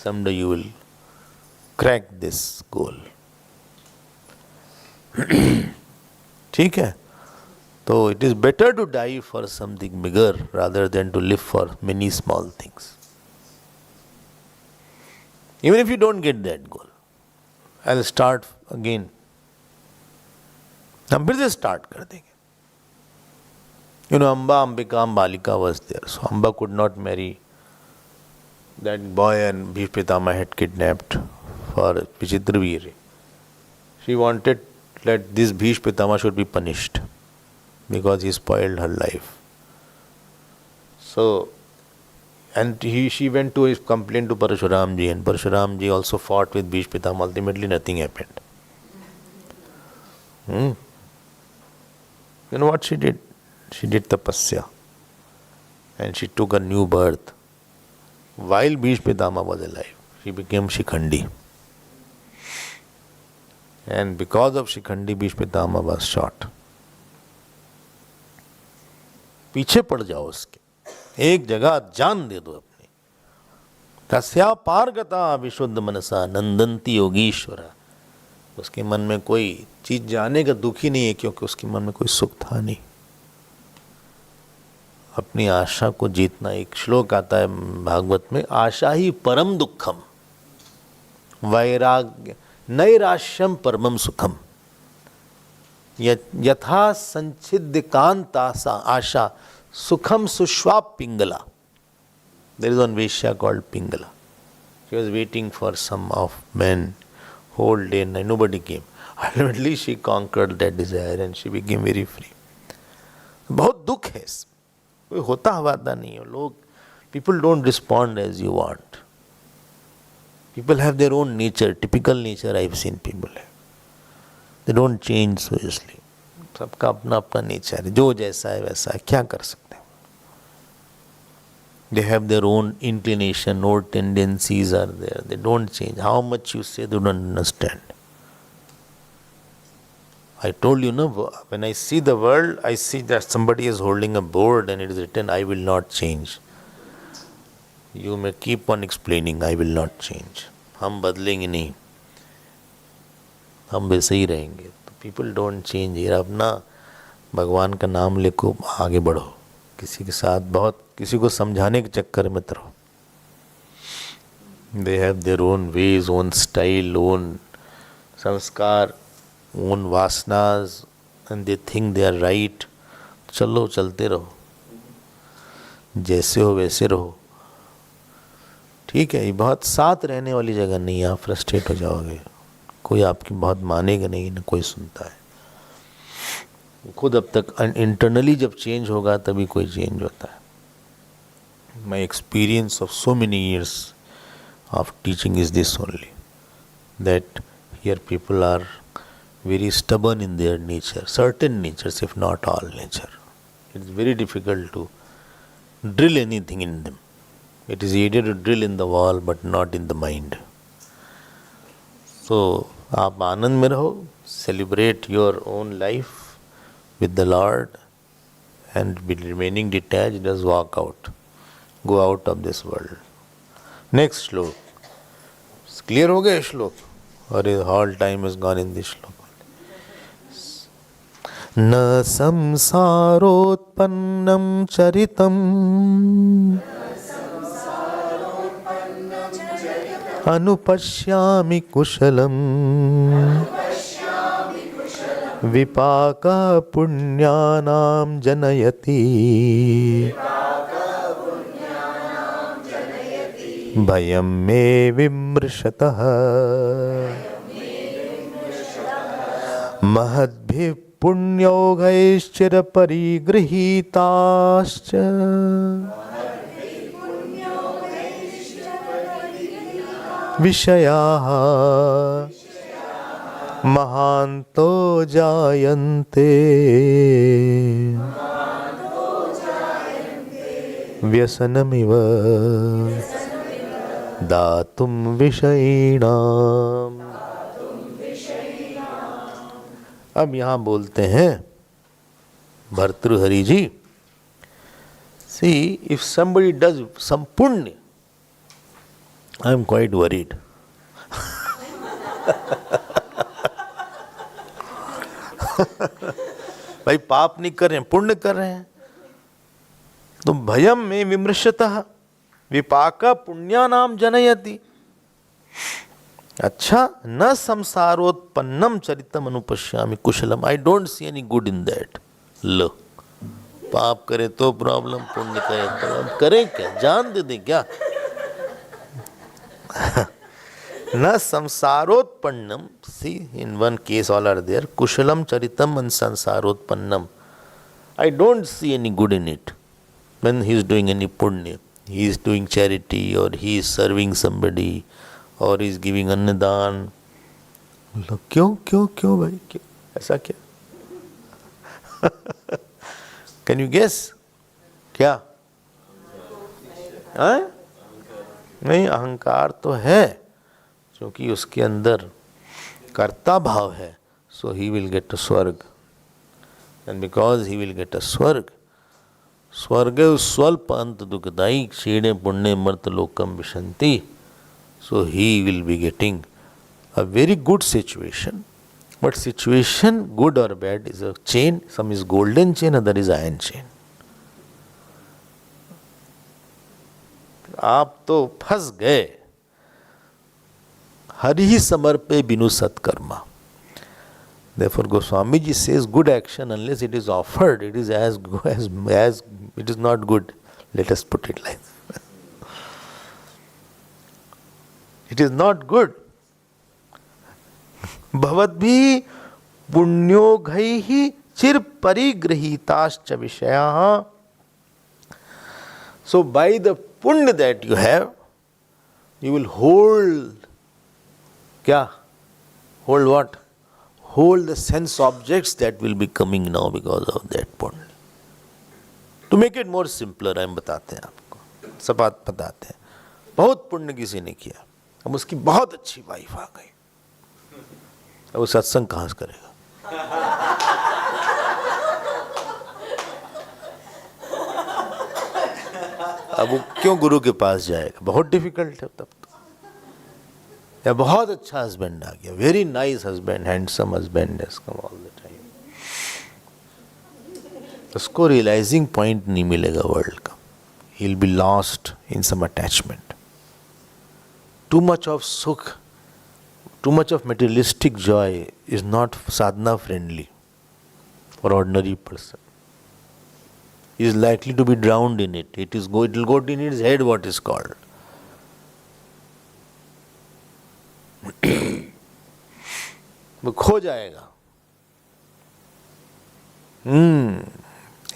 someday you will crack this goal. ठीक है, तो it is better to die for something bigger rather than to live for many small things. Even if you don't get that goal, I will start again, हम फिर से start कर देंगे। You know, Amba Ambikam Balika was there. So Amba could not marry that boy and Bhishma Pitama had kidnapped for Vichitraveer. She wanted that this Bhishma Pitama should be punished because he spoiled her life. So, and she went to his complaint to Parashuram ji, and Parashuram ji also fought with Bhishma Pitama. Ultimately nothing happened. You know what she did? She did tapasya and she took a new birth. While Bhishma Pitama was alive, she became Shikhandi. And because of Shikhandi, Bhishma Pitama was shot. पीछे पड़ जाओ उसके, एक जगह जान दे दो अपनी। तस्या पारगता विशुद्ध मनसा नंदंती योगीश्वरा। उसके मन में कोई चीज जाने का दुख ही नहीं है, क्योंकि उसके मन में कोई सुख था नहीं। अपनी आशा को जीतना, एक श्लोक आता है भागवत में, आशा ही परम दुखम वैराग्य नैराश्यम परमम सुखम यथा संचिद्य कांतासा आशा सुखम सुश्वाप पिंगला। देयर इज वन वेश्या called Pingala. She was waiting for some of men whole day and nobody came. Ultimately she conquered that desire and she became very free. बहुत दुख है, कोई होता हवादा नहीं है. लोग people don't respond as you want. People have their own nature, typical nature I've seen people have. They don't change so easily. सबका अपना अपना नेचर है, जो जैसा है वैसा है, क्या कर सकते हैं. They have their own inclination, old tendencies are there. They don't change. How much you say, they don't understand. I told you, no, when I see the world, I see that somebody is holding a board and it is written, I will not change. You may keep on explaining, I will not change. हम बदलेंगे नहीं, हम वैसे ही रहेंगे. तो people don't change. यार अपना भगवान का नाम लेको, आगे बढ़ो. किसी के साथ बहुत किसी को समझाने के चक्कर में रहो. They have their own ways, own style, own संस्कार, own वासनास, and they think they are right. चलो चलते रहो, जैसे हो वैसे रहो. ठीक है, ये बहुत साथ रहने वाली जगह नहीं है. आप फ्रस्ट्रेट हो जाओगे, कोई आपकी बहुत मानेगा नहीं, ना कोई सुनता है. खुद अब तक इंटरनली जब चेंज होगा तभी कोई चेंज होता है. My experience of so many years of teaching is this only, that here people are very stubborn in their nature, certain natures, if not all nature. It is very difficult to drill anything in them. It is easier to drill in the wall but not in the mind. So, आप आनंद में रहो, celebrate your own life with the Lord, and be remaining detached, just walk out. Go out of this world. Next श्लोक. Clear हो गया श्लोक? और all time is gone in this श्लोक. न संसारोत्पन्नं चरितम् अनुपश्यामि कुशलम् विपाका पुण्यानां जनयति भयं मे विमृशतः महद्भिः पुण्योगैश्चिरपरिगृहीताश्च विषयाः महान्तो जायन्ते व्यसनमिव दातुं विषयिणाम्। अब यहाँ बोलते हैं भर्तृहरि जी, see, if somebody does some punya, I am quite worried. भाई पाप नहीं कर रहे हैं, पुण्य कर रहे हैं, तो भयम में विमृशतः विपाक पुण्यानाम जनयति। अच्छा, न संसारोत्पन्नम चरितम अनुपश्यामि कुशलम, I don't see any good in that. लो, पाप करे तो प्रॉब्लम, पुण्य करे तो करें क्या, जान दे दें क्या? न संसारोत्पन्नम, see in one case all are there, कुशलम चरितम and संसारोत्पन्नम, I don't see any good in it. When he is doing any punya, he is doing charity, or he is serving somebody, or he is giving अन्नदान। क्यों क्यों क्यों भाई, क्यों ऐसा क्या? Can you guess? क्या? नहीं, अहंकार तो है, क्योंकि उसके अंदर कर्ता भाव है, so he will get a स्वर्ग, and because he will get a स्वर्ग, स्वर्गे स्वल्प अंत दुखदायी क्षीणे पुण्य मर्त लोकम विशंति, so he will be getting a very good situation. But situation, good or bad, is a chain. Some is golden chain, other is iron chain. आप तो फंस गए। हरि ही समर्पे बिनु सत्कर्मा। Therefore, Goswami ji says, good action, unless it is offered, it is as it is not good. Let us put it like that. It is not good. Bhavatbhi punyogaihi chir parigrahitaascha vishayaha. So by the punya that you have, you will hold, kya? Hold what? Hold the sense objects that will be coming now because of that punya. To make it more simpler, हम बताते हैं आपको, सब बात बताते हैं। बहुत पुण्य किसी ने किया, अब उसकी बहुत अच्छी वाइफ आ गई, अब वो सत्संग कहाँ से करेगा? अब वो क्यों गुरु के पास जाएगा? बहुत डिफिकल्ट है तब तो। या बहुत अच्छा हस्बैंड आ गया, very nice husband, handsome husband has come all the time, उसको रियलाइजिंग पॉइंट नहीं मिलेगा वर्ल्ड का। He will be lost in some attachment. Too much of sukh, too much of materialistic joy is not sadhana friendly for ordinary person. He is likely to be drowned in it. It will go in his head, what is called. वो खो जाएगा.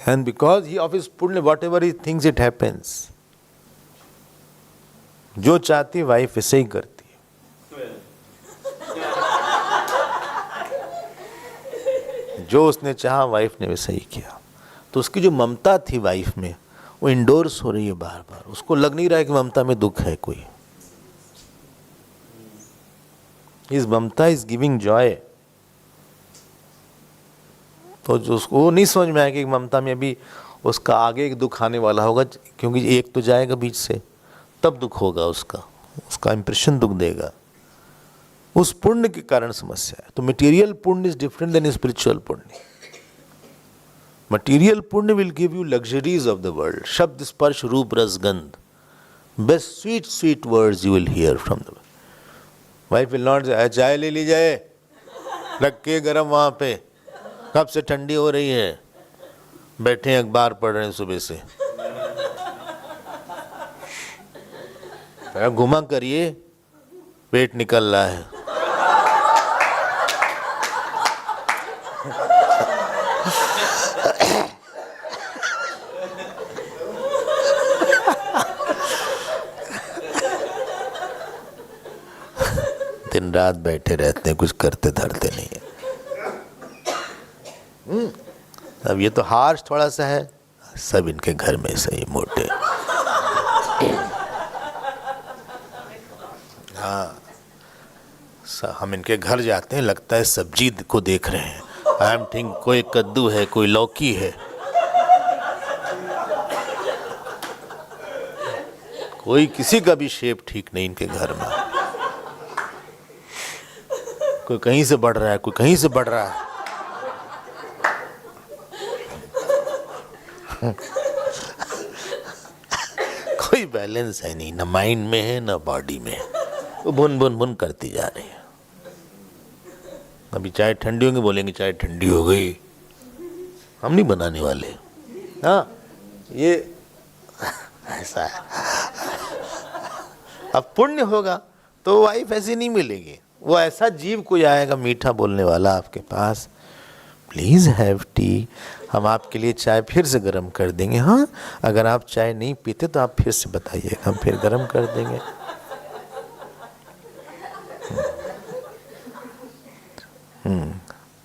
And because he of his punya, whatever he thinks, it happens. जो चाहती wife ऐसे ही करती है. जो उसने चाहा वाइफ ने वैसा ही किया. तो उसकी जो ममता थी वाइफ में, वो इंडोर्स हो रही है बार बार. उसको लग नहीं रहा है कि ममता में दुख है कोई. His mamta is giving joy. तो जो उसको वो नहीं समझ में आया कि ममता में अभी उसका आगे एक दुख आने वाला होगा, क्योंकि एक तो जाएगा बीच से, तब दुख होगा उसका इंप्रेशन दुख देगा. उस पुण्य के कारण समस्या है. तो मटेरियल पुण्य इज डिफरेंट देन स्पिरिचुअल पुण्य. मटेरियल पुण्य will give you luxuries of the world. शब्द स्पर्श रूप रस गंध, best sweet sweet words you will hear from the wife. Will not से चाय ले ली जाए, रख के गरम वहां पे, कब से ठंडी हो रही है, बैठे हैं अखबार पढ़ रहे हैं सुबह से. घुमा करिए, पेट निकल रहा है. दिन रात बैठे रहते हैं, कुछ करते धरते नहीं है। अब ये तो हार्श थोड़ा सा है, सब इनके घर में सही मोटे। हाँ, हम इनके घर जाते हैं, लगता है सब्जी को देख रहे हैं। आई एम थिंक कोई कद्दू है, कोई लौकी है, कोई किसी का भी शेप ठीक नहीं इनके घर में। कोई कहीं से बढ़ रहा है, कोई कहीं से बढ़ रहा है। कोई बैलेंस है नहीं, ना माइंड में है ना बॉडी में है। वो बुन बुन बुन करती जा रही है। अभी चाय ठंडी होंगी, बोलेंगे चाय ठंडी हो गई। हम नहीं बनाने वाले। हाँ, ये ऐसा है। अब पुण्य होगा तो वाइफ ऐसी नहीं मिलेगी, वो ऐसा जीव कोई आएगा मीठा बोलने वाला आपके पास, प्लीज़ हैव टी, हम आपके लिए चाय फिर से गर्म कर देंगे। हाँ, अगर आप चाय नहीं पीते तो आप फिर से बताइए, हम फिर गर्म कर देंगे।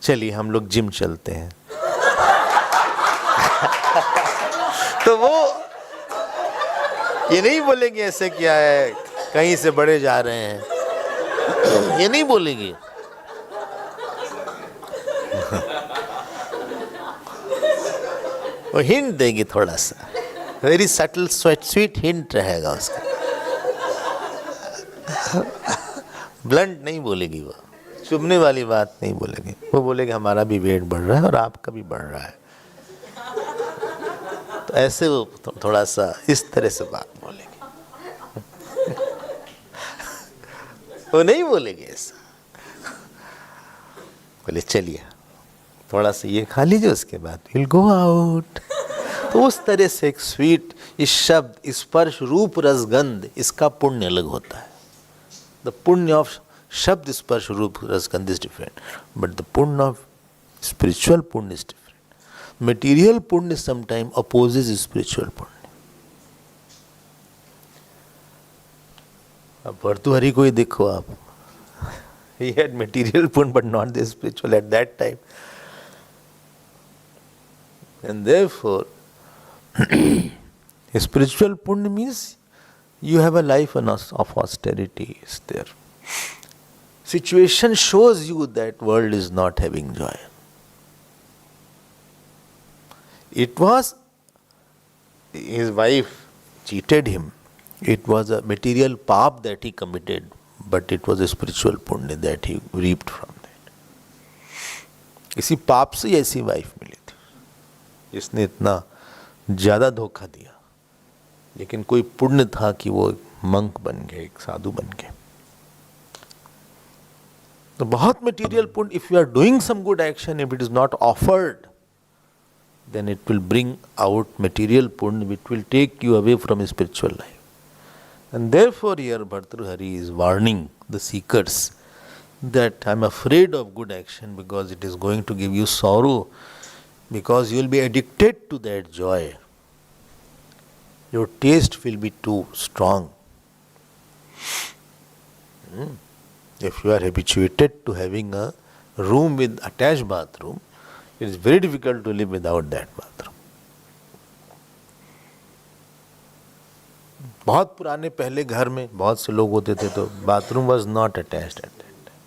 चलिए हम लोग जिम चलते हैं। तो वो ये नहीं बोलेंगे ऐसे क्या है, कहीं से बड़े जा रहे हैं, ये नहीं बोलेंगे। वो हिंट देगी थोड़ा सा, वेरी सटल स्वीट हिंट रहेगा उसका। ब्लंट नहीं बोलेगी वो, चुभने वाली बात नहीं बोलेगी। वो बोलेगी हमारा भी वेट बढ़ रहा है और आपका भी बढ़ रहा है। तो ऐसे वो थोड़ा सा इस तरह से बात बोलेगी। वो नहीं बोलेगी ऐसा। बोले चलिए थोड़ा सा ये खा लीजिए, उसके बाद विल गो आउट। तो उस तरह से एक स्वीट, इस शब्द स्पर्श रूप रसगंध, इसका पुण्य अलग होता है। द पुण्य ऑफ शब्द स्पर्श रूप रसगंध इज डिफरेंट, बट द पुण्य ऑफ स्पिरिचुअल पुण्य इज डिफरेंट। मटेरियल पुण्य समटाइम अपोजेस स्पिरिचुअल पुण्य। अब भर्तृहरि को ही देखो आप, he had material punya but not the spiritual at that time, and therefore spiritual punya means you have a life of austerity is there. Situation shows you that world is not having joy. It was his wife cheated him. It was a material paap that he committed, but it was a spiritual punya that he reaped from that. इसी पाप से ऐसी wife मिली थी जिसने इतना ज़्यादा धोखा दिया, लेकिन कोई पुण्य था कि वो मंक बन गए, एक साधु बन गए। तो बहुत मटेरियल पुण्य, if you are doing some good action, if it is not offered, then it will bring out material punya which will take you away from spiritual life. And therefore here Bhartrhari is warning the seekers that I am afraid of good action because it is going to give you sorrow, because you will be addicted to that joy. Your taste will be too strong. If you are habituated to having a room with attached bathroom, it is very difficult to live without that bathroom. बहुत पुराने पहले घर में बहुत से लोग होते थे तो bathroom was not attached at that time.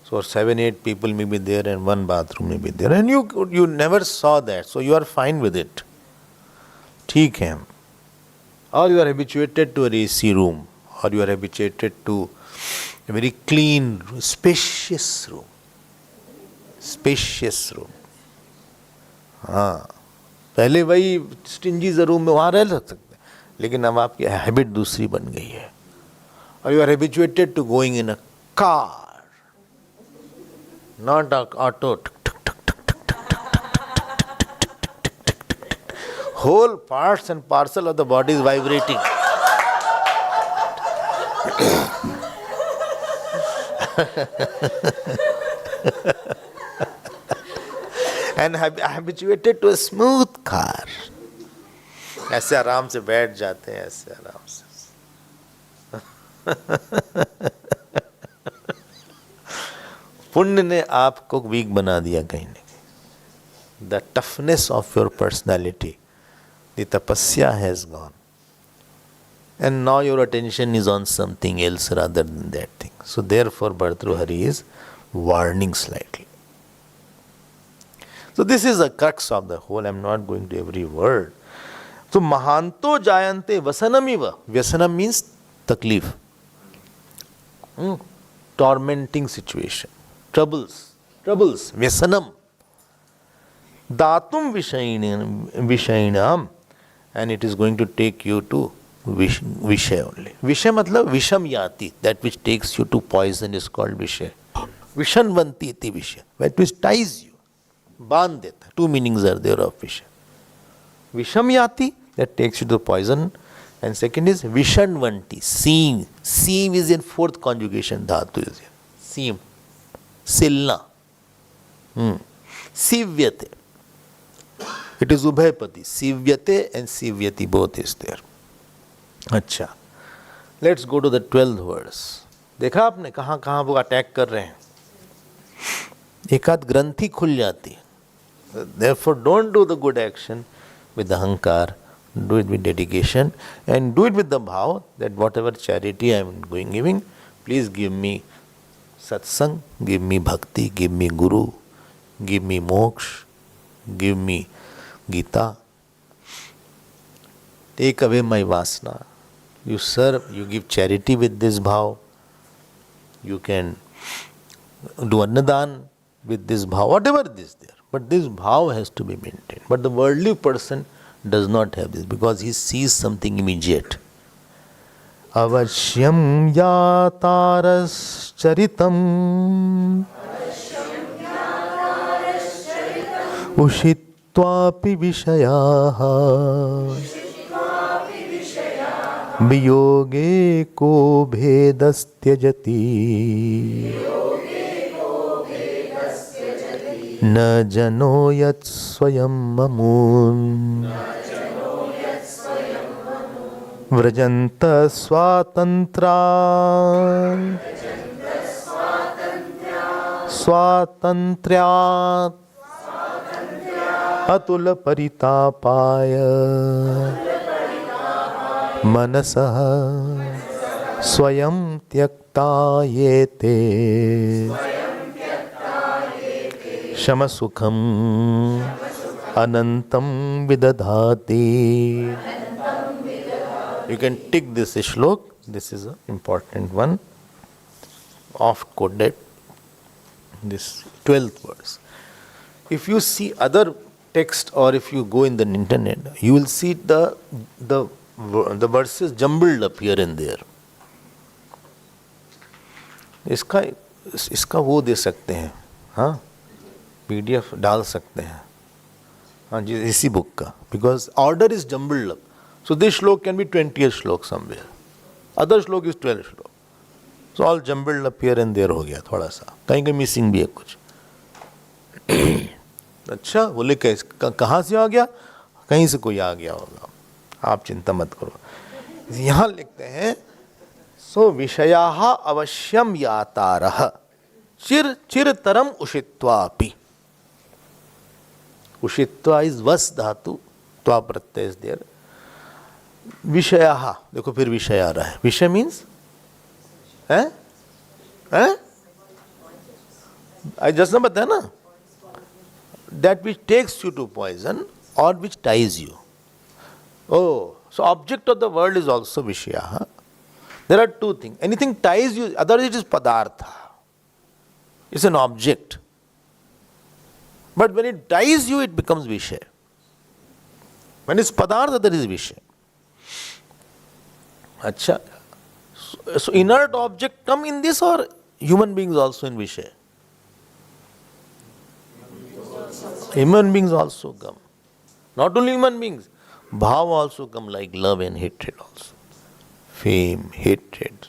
So 7-8 people may be there and one bathroom may be there, and you never saw that, so you are fine with it. ठीक है. Or you are habituated to a AC room, or you are habituated to a very clean, spacious room. Spacious room. हाँ, पहले वही stingy room में वहाँ रह सकते, लेकिन अब आपकी हैबिट दूसरी बन गई है। और you are habituated to going in a car, not a auto. Whole parts and parcel of the body is vibrating. And habituated to a smooth car. ऐसे आराम से बैठ जाते हैं, ऐसे आराम से। पुण्य ने आपको वीक बना दिया कहीं ना कहीं. The toughness of your personality, the tapasya has gone. And now your attention is on something else rather than that thing. So therefore Bhartruhari is warning slightly. So this is the crux of the whole. I am not going to every word. So mahanto jayante vasanamiva. Vyasanam means taklif. Tormenting situation. Troubles. Vyasanam. Datum vishainam. And it is going to take you to Vishay only. Vishay matlab visham yati. That which takes you to poison is called Vishay. Vishanvanti iti Vishay. That which ties you. Bandh deta. Two meanings are there of Vishay. Visham yati, that takes you to poison. And second is Vishanvanti. Seem. Seem is in fourth conjugation. Dhatu is here. Seem. Silna. Sivyate. It is Ubhayapati. Sivyate and Sivyati both is there. अच्छा, let's go to the 12th verse. देखा आपने कहाँ कहाँ वो attack कर रहे हैं. एक आध ग्रंथि खुल जाती है. Therefore don't do the good action with ahankar, do it with dedication and do it with the bhav that whatever charity I am giving, please give me satsang, give me bhakti, give me guru, give me moksha, give me Gita. Take away my vasana. You serve, you give charity with this bhav. You can do annadan with this bhav, whatever it is there. But this bhav has to be maintained. But the worldly person does not have this because he sees something immediate. Avashyam yataras charitam ushitvapi vishayaha वियोगे को भेदस्त्यजति न जनो यत् स्वयं ममून् व्रजन्त स्वातन्त्र्यात् अतुल परितापाय मनसः स्वयं त्यक्ता येते शमसुखम् अनन्तं विदधाति. You can take this shlok. This is an important one. Oft quoted. This 12th verse. If you see other text or if you go in the internet, you will see the verses jumbled up here and there. इसका वो दे सकते हैं, हाँ, PDF डाल सकते हैं, हाँ जी, इसी बुक का, because order is jumbled up. So this shlok can be 20th shlok somewhere. Other shlok is 12th shlok. So all jumbled up here and there हो गया थोड़ा सा, कहीं कहीं मिसिंग भी है कुछ. अच्छा, बोले कहाँ से आ गया? कहीं से कोई आ गया होगा, आप चिंता मत करो. यहाँ लिखते हैं सो विषयाः अवश्यम यातारः चिरतरम उषित्वापि. उषित्वा इज वस धातु, त्वा प्रत्यय इज देयर. विषयाः, देखो फिर विषय आ रहा है. विषय मीन्स है आई जस्ट ने बताया ना, that which takes you to poison or which ties you. Oh, so object of the world is also Vishya. There are two things. Anything ties you, otherwise it is Padartha. It's an object. But when it ties you, it becomes Vishya. When it's Padartha, there is Vishya. Acha. So inert object come in this or human beings also in Vishya? Human beings also come. Not only human beings, bhav also come like love and hatred also. Fame, hatred,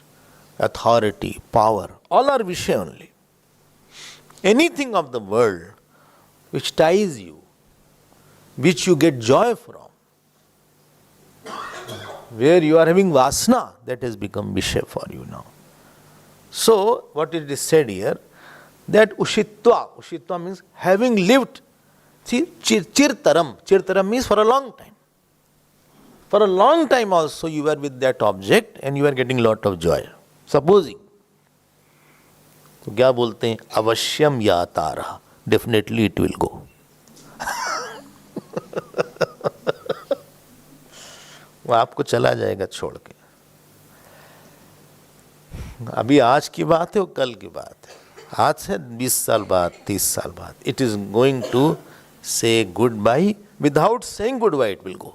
authority, power, all are Vishya only. Anything of the world which ties you, which you get joy from, where you are having vasana, that has become Vishya for you now. So, what it is said here, that Ushitva means having lived. See, Chirtaram means for a long time. For a long time also you were with that object and you are getting lot of joy. Supposing. तो क्या बोलते हैं? अवश्यम याता रहा. Definitely it will go. वो आपको चला जाएगा छोड़ के. अभी आज की बात है, वो कल की बात है. आज से 20 साल बाद, 30 साल बाद, it is going to say goodbye. Without saying goodbye, it will go.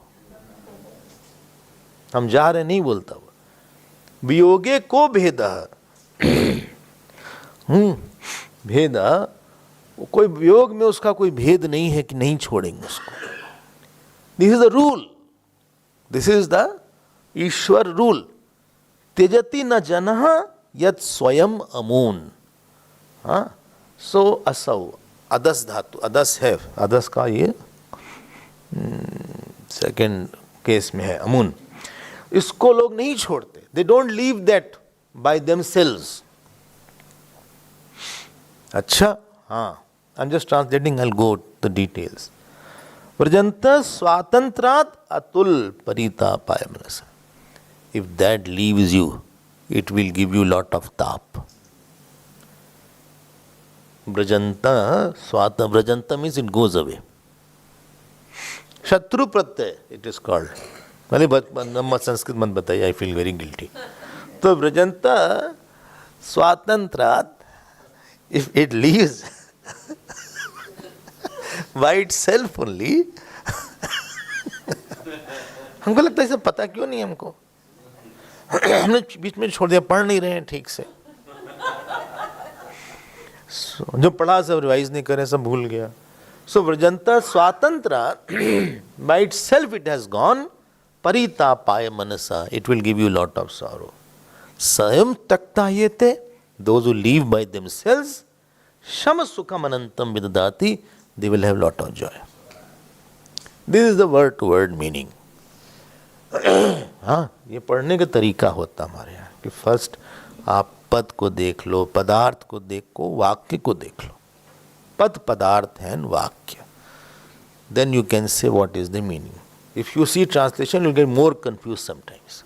हम जा रहे नहीं बोलता वो. वियोगे को भेदः. भेद, कोई वियोग में उसका कोई भेद नहीं है कि नहीं छोड़ेंगे उसको. This is the rule. This is the Ishwar rule. त्यजति न जनः यत् स्वयं अमून. सो असौ अदस धातु, अदस है, अदस का ये सेकेंड केस में है, अमून. इसको लोग नहीं छोड़ते. They don't leave that by themselves. अच्छा, हाँ, I am just translating, I will go the details. व्रजंत स्वातंत्रात् अतुल परितापाय मनसा. If that leaves you, it will give you lot of tap. Brajanta, swata, brajanta means it goes away. Shatru pratyay, it is called. Sanskrit मत बताइए, I feel very guilty. तो ब्रजंता स्वातंत्रात्, if it leaves by itself only, हमको लगता है इसे पता क्यों नहीं हमको. हमने बीच में छोड़ दिया, पढ़ नहीं रहे हैं ठीक से. जो पढ़ा सब रिवाइज नहीं करे, सब भूल गया. सो व्रजंता स्वातंत्र, by itself it has gone. परितापाय Mansa, it will give you lot of sorrow. Sayam taktayete, those who live by themselves, shama sukham anantam vidadati, they will have lot of joy. This is the word to word meaning. हाँ, ये पढ़ने का तरीका होता हमारे यहाँ कि first आप पद को देख लो, पदार्थ को देखो, वाक्य को देख लो. पद, पदार्थ एंड वाक्य. Then you can say what is the meaning. If you see translation, you will get more confused sometimes.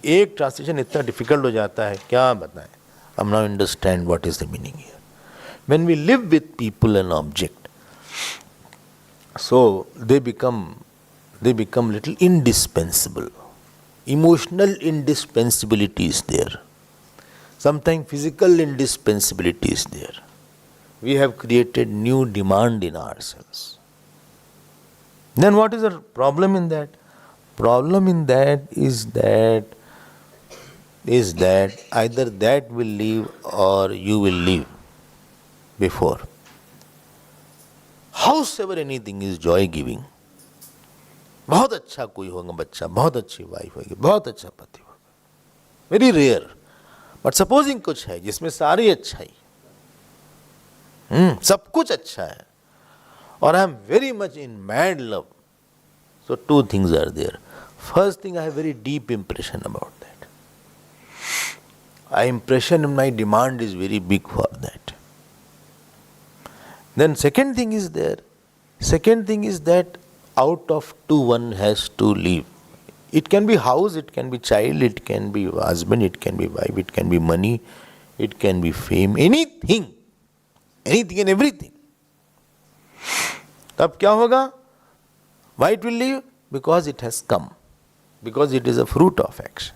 एक ट्रांसलेशन इतना डिफिकल्ट हो जाता है, क्या बताएं. हम now understand what is the meaning here. When we live with people and object, so they become little indispensable. Emotional indispensability is there. Sometimes physical indispensability is there. We have created new demand in ourselves. Then what is the problem in that? Problem in that is that either that will leave or you will leave before. Howsoever anything is joy giving. बहुत अच्छा कोई होगा बच्चा, बहुत अच्छी wife होगी, बहुत अच्छा पति होगा. Very rare. बट सपोजिंग कुछ है जिसमें सारी अच्छाई, सब कुछ अच्छा है, और I am very much in mad love. So two things are there. First thing, I have very deep impression about that. I impression in my demand is very big for that. Then second thing is there. Second thing is that out of two one has to live. It can be house, it can be child, it can be husband, it can be wife, it can be money, it can be fame, anything and everything. तब क्या होगा? Why it will leave? Because it has come. Because it is a fruit of action.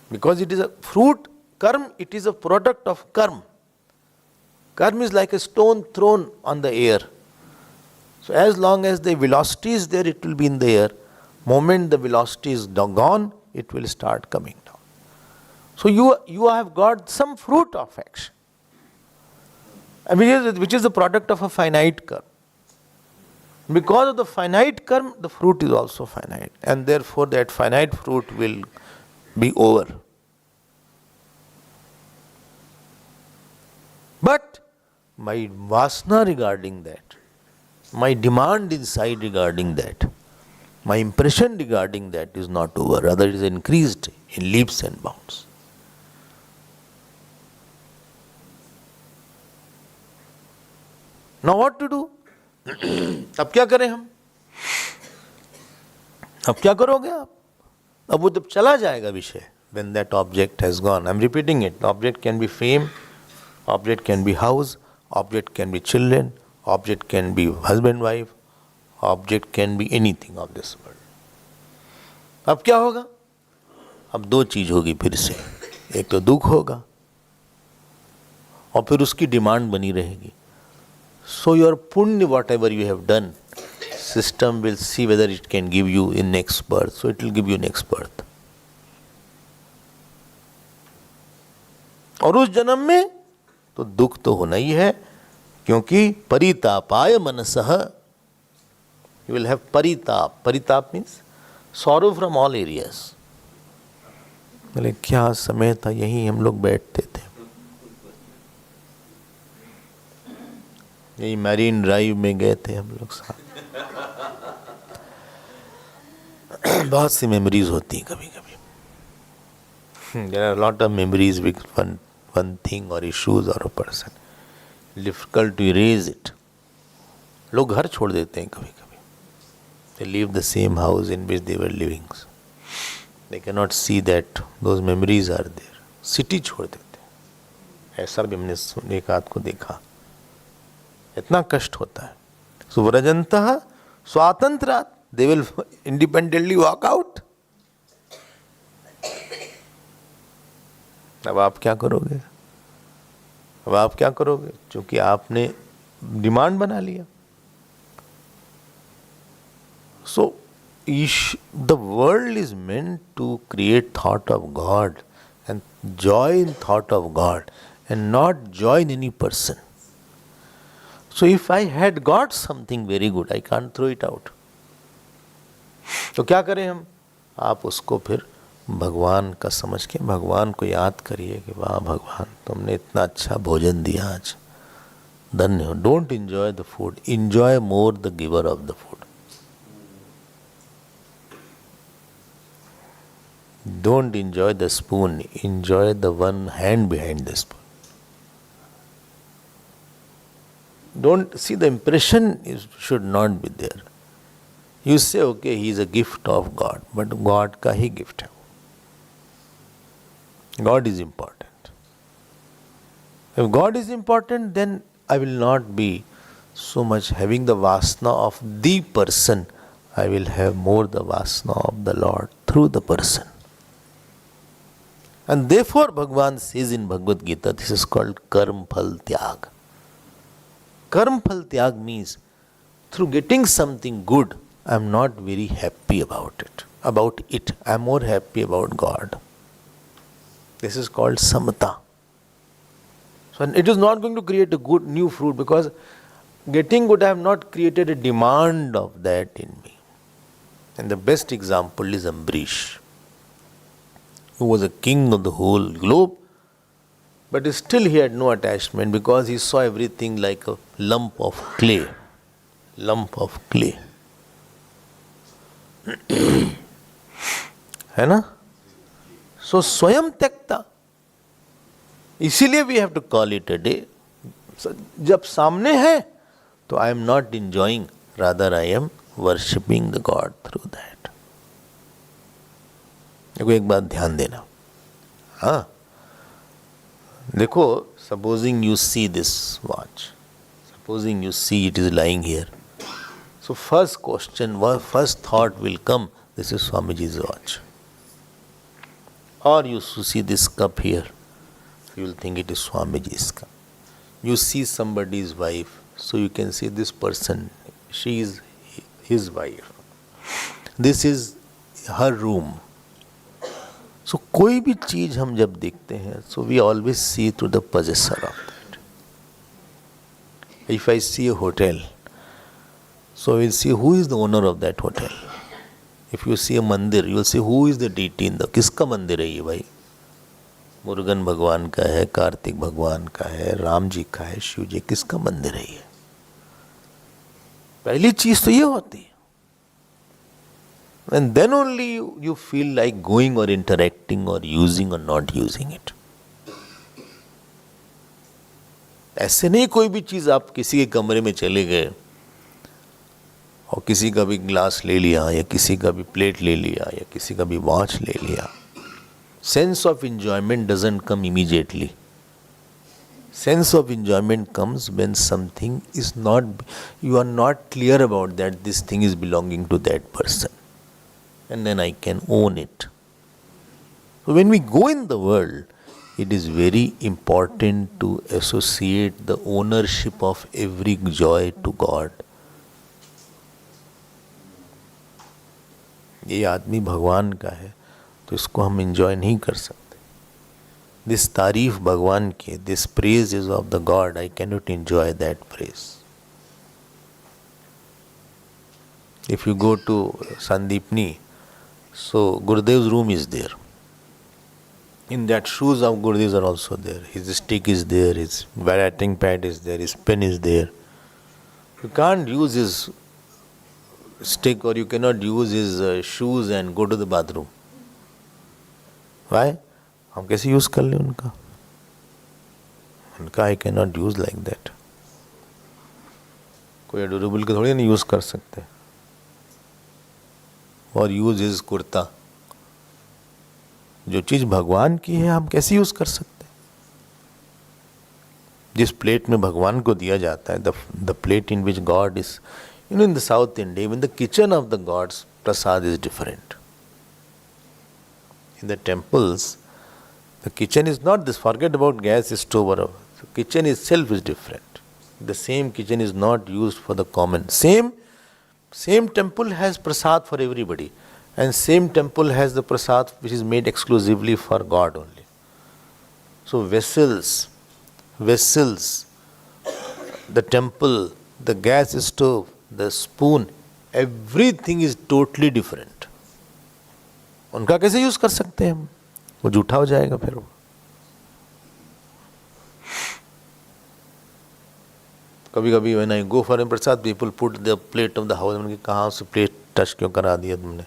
Because it is a fruit, karma, it is a product of karma. Karma is like a stone thrown on the air. So as long as the velocity is there, it will be in the air. Moment the velocity is gone, it will start coming down. So you have got some fruit of action, which is the product of a finite karma. Because of the finite karma, the fruit is also finite, and therefore that finite fruit will be over. But my vasana regarding that, my demand inside regarding that, my impression regarding that is not over, rather it is increased in leaps and bounds. Now what to do? अब क्या करें हम? अब क्या करोगे आप? अब वो जब चला जाएगा विषय, when that object has gone, I'm repeating it, the object can be fame, object can be house, object can be children, object can be husband wife, object can be anything of this world. अब क्या होगा? अब दो चीज होगी फिर से, एक तो दुख होगा और फिर उसकी डिमांड बनी रहेगी. So your punya, whatever you have done, system will see whether it can give you in next birth. So it will give you next birth. और उस जन्म में तो दुख तो होना ही है, क्योंकि परितापाय मनसः, you will have परिताप. परिताप means sorrow from all areas. बोले क्या समय था, यहीं हम लोग बैठते थे, यही मैरीन ड्राइव में गए थे हम लोग साथ. बहुत सी मेमोरीज होती हैं कभी कभी. There are a lot of memories with one thing or issues or a person. Difficult to erase it. लोग घर छोड़ देते हैं कभी कभी. They leave the same house in which they were living. They cannot see that those memories are there. City छोड़ देते हैं. ऐसा भी हमने एक आध को देखा. इतना कष्ट होता है. So व्रजन्तः स्वातंत्रात्, they will independently walk out. अब आप क्या करोगे? अब आप क्या करोगे? क्योंकि आपने डिमांड बना लिया. So the world is meant to create thought of God and joy in thought of God and not joy in any person. So if I had got something very good, I can't throw it out. तो क्या करें हम? आप उसको फिर भगवान का समझ के भगवान को याद करिए कि वाह भगवान, तुमने इतना अच्छा भोजन दिया आज, धन्य हो. Don't enjoy the food, enjoy more the giver of the food. Don't enjoy the spoon, enjoy the one hand behind the spoon. Don't see, the impression should not be there. You say, okay, he is a gift of God, but God का ही gift है. God is important. If God is important, then I will not be so much having the vasana of the person. I will have more the vasana of the Lord through the person. And therefore, Bhagavan says in Bhagavad Gita, this is called karma phal tyag. Karma phal tyag means through getting something good, I am not very happy about it. I am more happy about God. This is called samata. So it is not going to create a good new fruit, because getting good, I have not created a demand of that in me. And the best example is Ambrish, who was a king of the whole globe, but still he had no attachment, because he saw everything like a lump of clay. Lump of clay. है ना? So स्वयं त्यक्ता. इसीलिए we have to call it a day. So, जब सामने है तो I am not enjoying, rather I am worshipping the God through that. देखो एक बात ध्यान देना. हाँ, देखो, supposing you see this watch, supposing you see it is lying here. So first question, first thought will come, this is Swamiji's watch. Or you see this cup here, so you will think it is Swamiji's cup. You see somebody's wife, so you can see this person, she is his wife. This is her room. So कोई भी चीज हम जब देखते हैं, so we always see to the possessor of that. If I see a hotel, so we'll see who is the owner of that hotel. If you see a मंदिर, you will see who is the deity in the. किसका मंदिर है ये भाई? मुरुगन भगवान का है, कार्तिक भगवान का है, राम जी का है, शिव जी, किसका मंदिर है ये? पहली चीज तो ये होती है. And then only you feel like going or interacting or using or not using it. ऐसे नहीं कोई भी चीज़ आप किसी के कमरे में चले गए और किसी का भी ग्लास ले लिया या किसी का भी प्लेट ले लिया या किसी का भी वॉच ले लिया. Sense of enjoyment doesn't come immediately. Sense of enjoyment comes when something is not, you are not clear about that this thing is belonging to that person. And then I can own it. So when we go in the world, it is very important to associate the ownership of every joy to God. ये आदमी भगवान का है तो इसको हम enjoy नहीं कर सकते. दिस तारीफ भगवान की, this praise is of the God, I can not enjoy that praise. If you go to Sandipni, so Gurudev's room is there. In that shoes of Gurudev's are also there. His stick is there, his writing pad is there, his pen is there. You can't use his stick or you cannot use his shoes and go to the bathroom. Why? हम कैसे use कर लें उनका? उनका I cannot use like that. कोई adorable के थोड़ी नहीं यूज कर सकते. और यूज इज कुर्ता. जो चीज भगवान की है हम कैसे यूज कर सकते? जिस प्लेट में भगवान को दिया जाता है, the plate in which God is, you know, in the South India, even the kitchen of the gods, prasad is different. In the temples, the kitchen is not this, forget about gas stove or the kitchen itself is different. The same kitchen is not used for the common. Same temple has prasad for everybody, and same temple has the prasad which is made exclusively for God only. So vessels, the temple, the gas stove, the spoon, everything is totally different. उनका कैसे use कर सकते हैं हम? वो झूठा हो जाएगा फिर वो. कभी कभी when I go for a Prasad, people put the plate of the house. मैंने कहा से प्लेट टच क्यों करा दिया तुमने?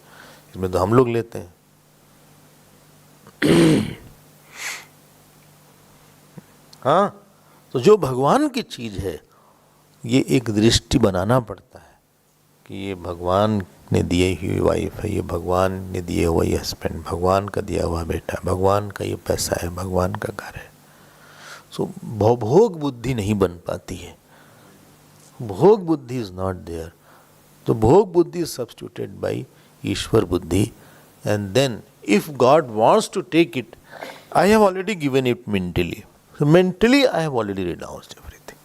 इसमें तो हम लोग लेते हैं. हाँ, तो जो भगवान की चीज है ये एक दृष्टि बनाना पड़ता है कि ये भगवान ने दिए हुई वाइफ है, ये भगवान ने दिए हुआ ये हस्बैंड, भगवान का दिया हुआ बेटा, भगवान का ये पैसा है, भगवान का घर है. सो भोग बुद्धि नहीं बन पाती है. भोग बुद्धि इज नॉट देयर. तो भोग बुद्धि इज सब्स्टिट्यूटेड बाय ईश्वर बुद्धि. And then if God wants to take it, I have already given it mentally. So mentally I have already renounced everything.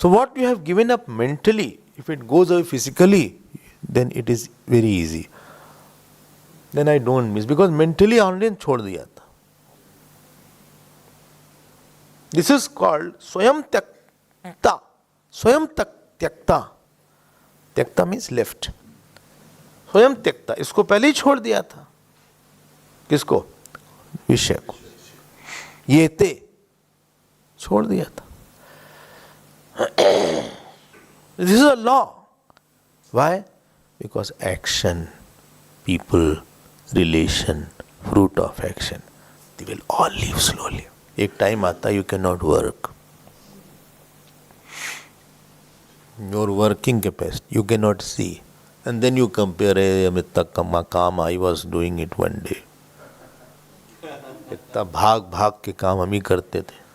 So what you have given up mentally, if it goes away physically, then it is very easy. Then I don't miss, because mentally already छोड़ दिया था. This is called स्वयं त्यक्ता. स्वयं त्यक्ता. त्यक्ता means left. स्वयं त्यक्ता, इसको पहले ही छोड़ दिया था. किसको? विषय को. ये ते छोड़ दिया था. This is a law. Why? Because action, people, relation, fruit of action, they will all leave slowly. एक टाइम आता you cannot work. Your working capacity you cannot see, and then you compare, इतना काम I was doing it one day. इतना भाग के काम हम ही करते थे.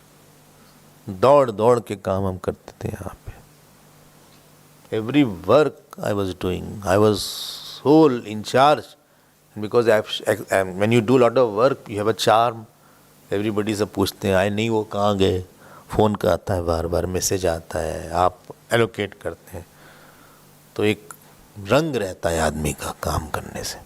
दौड़ के काम हम करते थे यहाँ पे. Every work I was doing, I was sole in charge. Because when you do a lot of work, you have a charm. Everybody से पूछते हैं, आए नहीं वो कहाँ गए? फ़ोन का आता है, बार बार मैसेज आता है, आप एलोकेट करते हैं. तो एक रंग रहता है आदमी का काम करने से.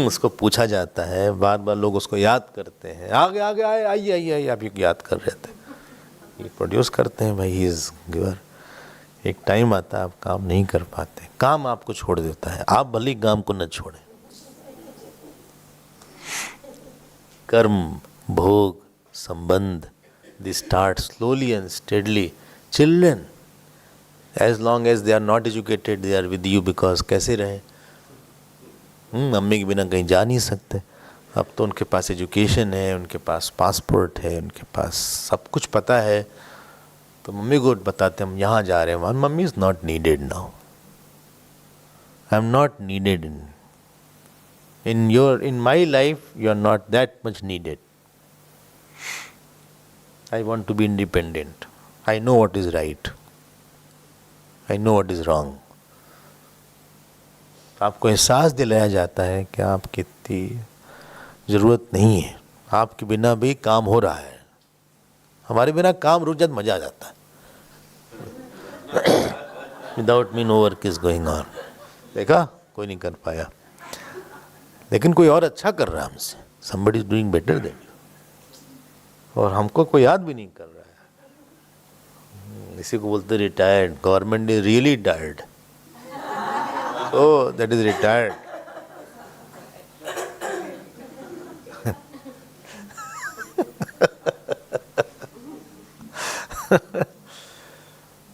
उसको पूछा जाता है, बार बार लोग उसको याद करते हैं. आगे आइए आप याद कर रहे थे. ये प्रोड्यूस करते हैं भाई, ही इज गिवर. एक टाइम आता है आप काम नहीं कर पाते, काम आपको छोड़ देता है. आप भले काम को न छोड़ें. कर्म, भोग, संबंध, they start slowly and steadily. Children, as long as they are not educated, they are with you because कैसे रहे? मम्मी के बिना कहीं जा नहीं सकते. अब तो उनके पास एजुकेशन है, उनके पास पासपोर्ट है, उनके पास सब कुछ पता है, तो मम्मी को बताते हम यहाँ जा रहे हैं वहाँ. Mummy is not needed now. I am not needed in my life. You are not that much needed. I want to be independent. I know what is right. I know what is wrong. आपको एहसास दिलाया जाता है कि आपकी इतनी ज़रूरत नहीं है, आपके बिना भी काम हो रहा है. हमारे बिना काम रुक जाता, मज़ा आ जाता है. Without me know work is going on. देखा, कोई नहीं कर पाया, लेकिन कोई और अच्छा कर रहा है हमसे. somebody is doing better than you. और हमको कोई याद भी नहीं कर रहा है. इसी को बोलते retired. Government is really tired. Oh, that is retired.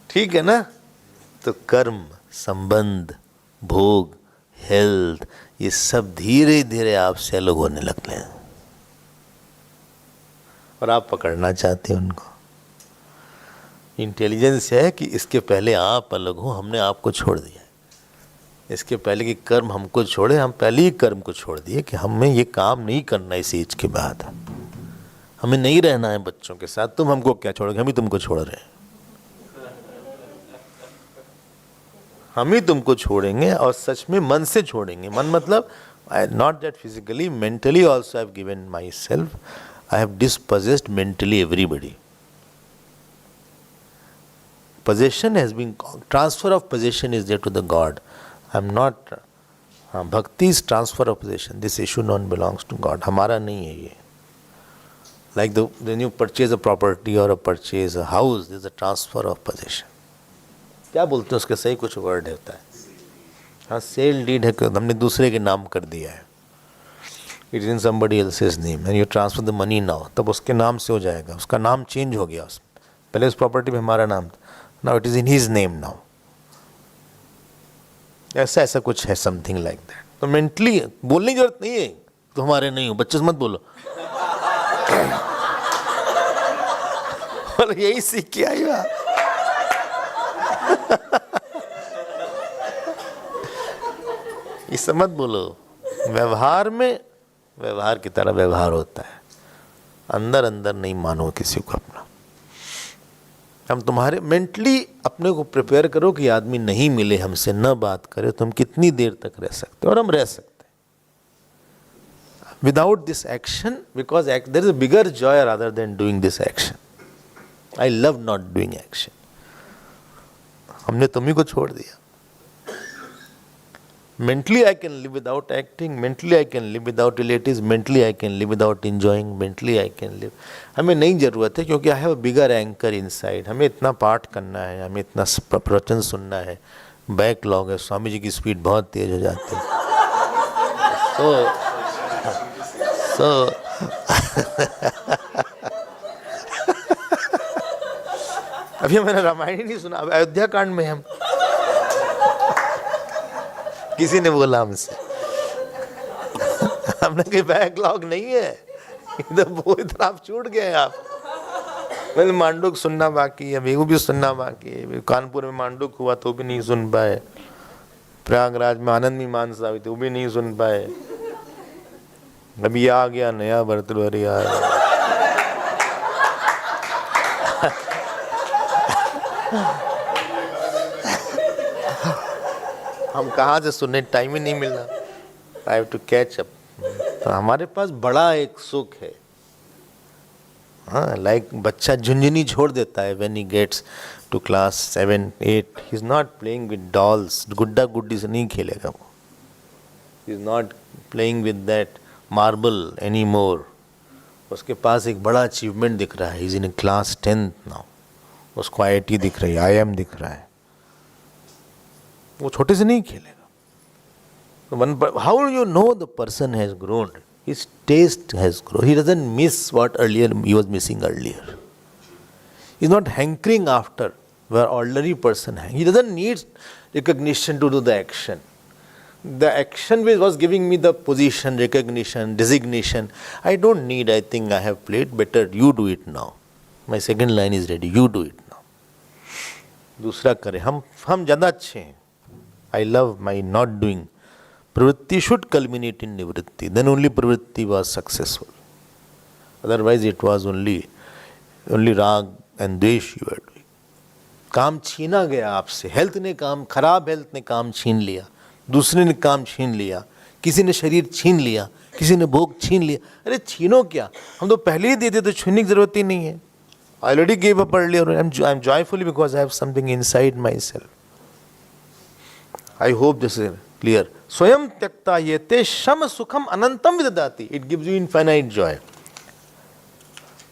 ठीक है ना. तो कर्म, संबंध, भोग, हेल्थ, ये सब धीरे धीरे आपसे अलग होने लगते हैं और आप पकड़ना चाहते हैं उनको. इंटेलिजेंस है कि इसके पहले आप अलग हो, हमने आपको छोड़ दिया. इसके पहले कि कर्म हमको छोड़े, हम पहले ही कर्म को छोड़ दिए कि हमें ये काम नहीं करना इस एज के बाद. हमें नहीं रहना है बच्चों के साथ. तुम हमको क्या छोड़ोगे, हम ही तुमको छोड़ रहे हैं. हम ही तुमको छोड़ेंगे, और सच में मन से छोड़ेंगे. मन मतलब not that physically, mentally also I have given myself. I have dispossessed mentally everybody. possession has been, transfer of possession is there to the God. I am not, bhakti is transfer of possession. This issue non belongs to God. हमारा नहीं है ये. Like when you purchase a property or purchase a house, there is a transfer of possession. क्या बोलते हैं उसके सही कुछ वर्ड होता है. हाँ, सेल डीड है, हमने दूसरे के नाम कर दिया है. It is in somebody else's name and you transfer the money now. तब उसके नाम से हो जाएगा. उसका नाम चेंज हो गया. पहले उस प्रॉपर्टी पे हमारा नाम था. Now it is in his name now. ऐसा कुछ है, समथिंग लाइक दैट. तो मेंटली बोलने की जरूरत नहीं है. तो हमारे नहीं हो, बच्चे से मत बोलो. और यही सीख के आई हो. इससे मत बोलो. व्यवहार में व्यवहार की तरह व्यवहार होता है. अंदर अंदर नहीं मानो किसी को अपना. हम तुम्हारे मेंटली अपने को प्रिपेयर करो कि आदमी नहीं मिले, हमसे न बात करे, तो हम कितनी देर तक रह सकते हैं. और हम रह सकते हैं without this action, because there is a bigger joy rather than doing this action. I love not doing action. हमने तुम्ही को छोड़ दिया. Mentally I can live without acting, mentally I can live without relatives, mentally I can live without enjoying, mentally I can live. हमें नहीं ज़रूरत है, क्योंकि I have a bigger anchor inside. हमें इतना पाठ करना है, हमें इतना प्रवचन सुनना है. बैकलॉग है. स्वामी जी की स्पीड बहुत तेज हो जाती है. so अभी मैंने रामायण ही नहीं सुना. अयोध्या कांड में हम किसी ने बोला हमसे, हमने कहीं बैकलॉग नहीं है इधर. वो इधर आप छूट गए. आप मैंने मांडुक सुनना बाकी है, बेगू भी सुनना बाकी है. कानपुर में मांडुक हुआ तो भी नहीं सुन पाए. प्रयागराज में आनंद मीमांसा हुई तो भी नहीं सुन पाए. अभी आ गया नया भर्तृहरि आ गया. हम कहाँ से सुनने, टाइम ही नहीं मिल रहा. I have to catch up. तो हमारे पास बड़ा एक सुख है. हाँ, लाइक बच्चा झुंझुनी छोड़ देता है when he gets to class 7, 8. He is not playing with dolls. गुड्डा गुड्डी से नहीं खेलेगा वो. He is not playing with that marble any more. उसके पास एक बड़ा अचीवमेंट दिख रहा है. He is in class 10th now. उसको IIT दिख रही है, IIM दिख रहा है. वो छोटे से नहीं खेलेगा. How you know the person has grown? His taste has grown. He doesn't miss what earlier he was missing earlier. He is not hankering after where ordinary person है. He doesn't need recognition to do the action. The action which was giving me the position, recognition, designation, I don't need, I think I have played better, you do it now. My second line is ready, you do it now. दूसरा करें, हम ज़्यादा अच्छे हैं. I love my not doing. Pravritti should culminate in nivritti. Then only pravritti was successful. Otherwise it was only rag and dvesh you were doing. काम छीना गया आपसे, हेल्थ ने काम, खराब हेल्थ ने काम छीन लिया, दूसरे ने काम छीन लिया, किसी ने शरीर छीन लिया, किसी ने भोग छीन लिया. अरे छीनो क्या, हम तो पहले ही देते तो छीनने की जरूरत ही नहीं है. I already gave up earlier. I'm joyful because I have something inside myself. I hope this is clear. Swayam tyakta yete sham sukham anantam vidadati. It gives you infinite joy.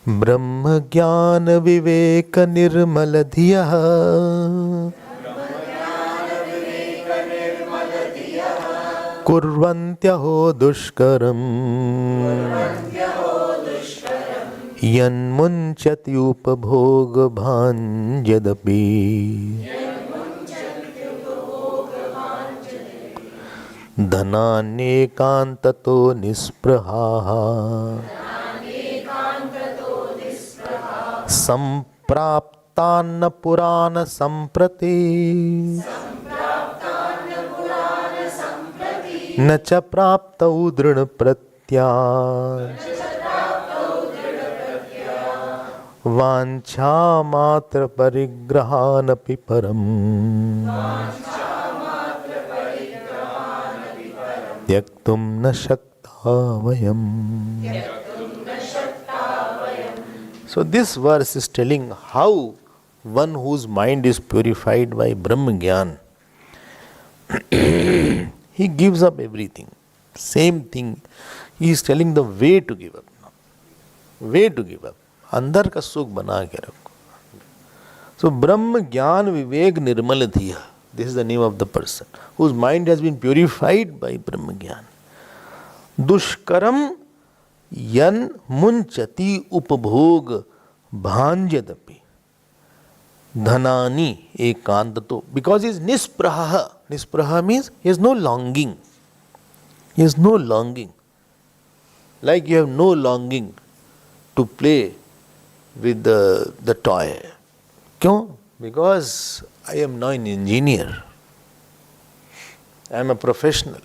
Brahma jnana viveka nirmal dhiya kurvantyaho dushkaram यन्मुञ्चति उपभोगभाञ्जदपि धनानेकान्ततो निःस्पृहाः सम्प्राप्तान्न पुराणसम्प्रति न च प्राप्तौ दृढप्रत्याः वाञ्छा मात्र परिग्रहानपि परम् त्यक्तुं न शक्ता वयम्. So this verse is telling how one whose mind is purified by Brahma Gyan, he gives up everything. Same thing, he is telling the way to give up. Way to give up. अंदर का सुख बना के रखो. So ब्रह्म ज्ञान विवेक निर्मल धिया. This is the name of the person whose mind has been purified by Brahma Gyan. Dushkaram yan munchati upabhog bhanjadapi dhanani ekantato. Because he is nispraha. Nispraha means he has no longing. He has no longing. Like you have no longing to play with the toy. क्यों? Because I am now an engineer. I am a professional.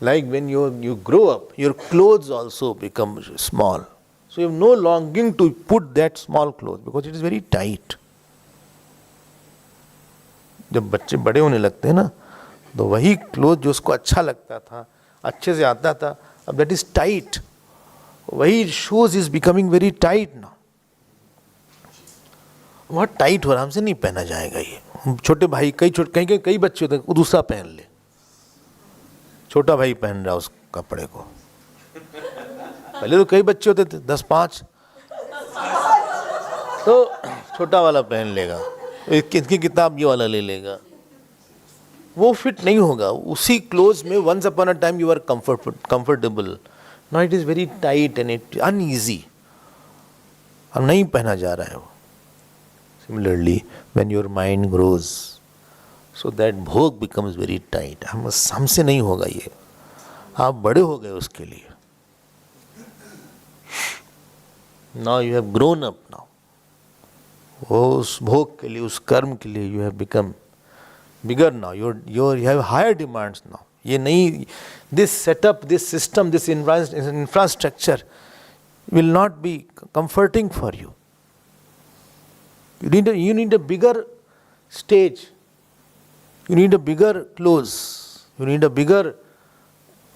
Like when you grow up, your clothes also become small. So you have no longing to put that small clothes because it is very tight. जब बच्चे बड़े होने लगते हैं ना, तो वही cloth जो उसको अच्छा लगता था, अच्छे से आता था, अब that is tight. वही shoes is becoming very tight ना. बहुत टाइट हो रहा, हमसे नहीं पहना जाएगा ये. छोटे भाई कई बच्चे होते हैं, वो दूसरा पहन ले. छोटा भाई पहन रहा उस कपड़े को. पहले तो कई बच्चे होते थे 10-5, तो छोटा वाला पहन लेगा, इसकी किताब ये वाला ले लेगा. वो फिट नहीं होगा उसी क्लोज में. Once upon a time you are comfortable. Now it is very tight and it uneasy. अब नहीं पहना जा रहा है वो. Similarly, when your mind grows, so that भोग becomes very tight. हमसे नहीं होगा ये. आप बड़े हो गए उसके लिए. Now you have grown up now. उस भोग के लिए, उस कर्म के लिए you have become bigger now. You have higher demands now. ये नहीं, this setup, this system, this infrastructure will not be comforting for you. You need a bigger stage. You need a bigger clothes. You need a bigger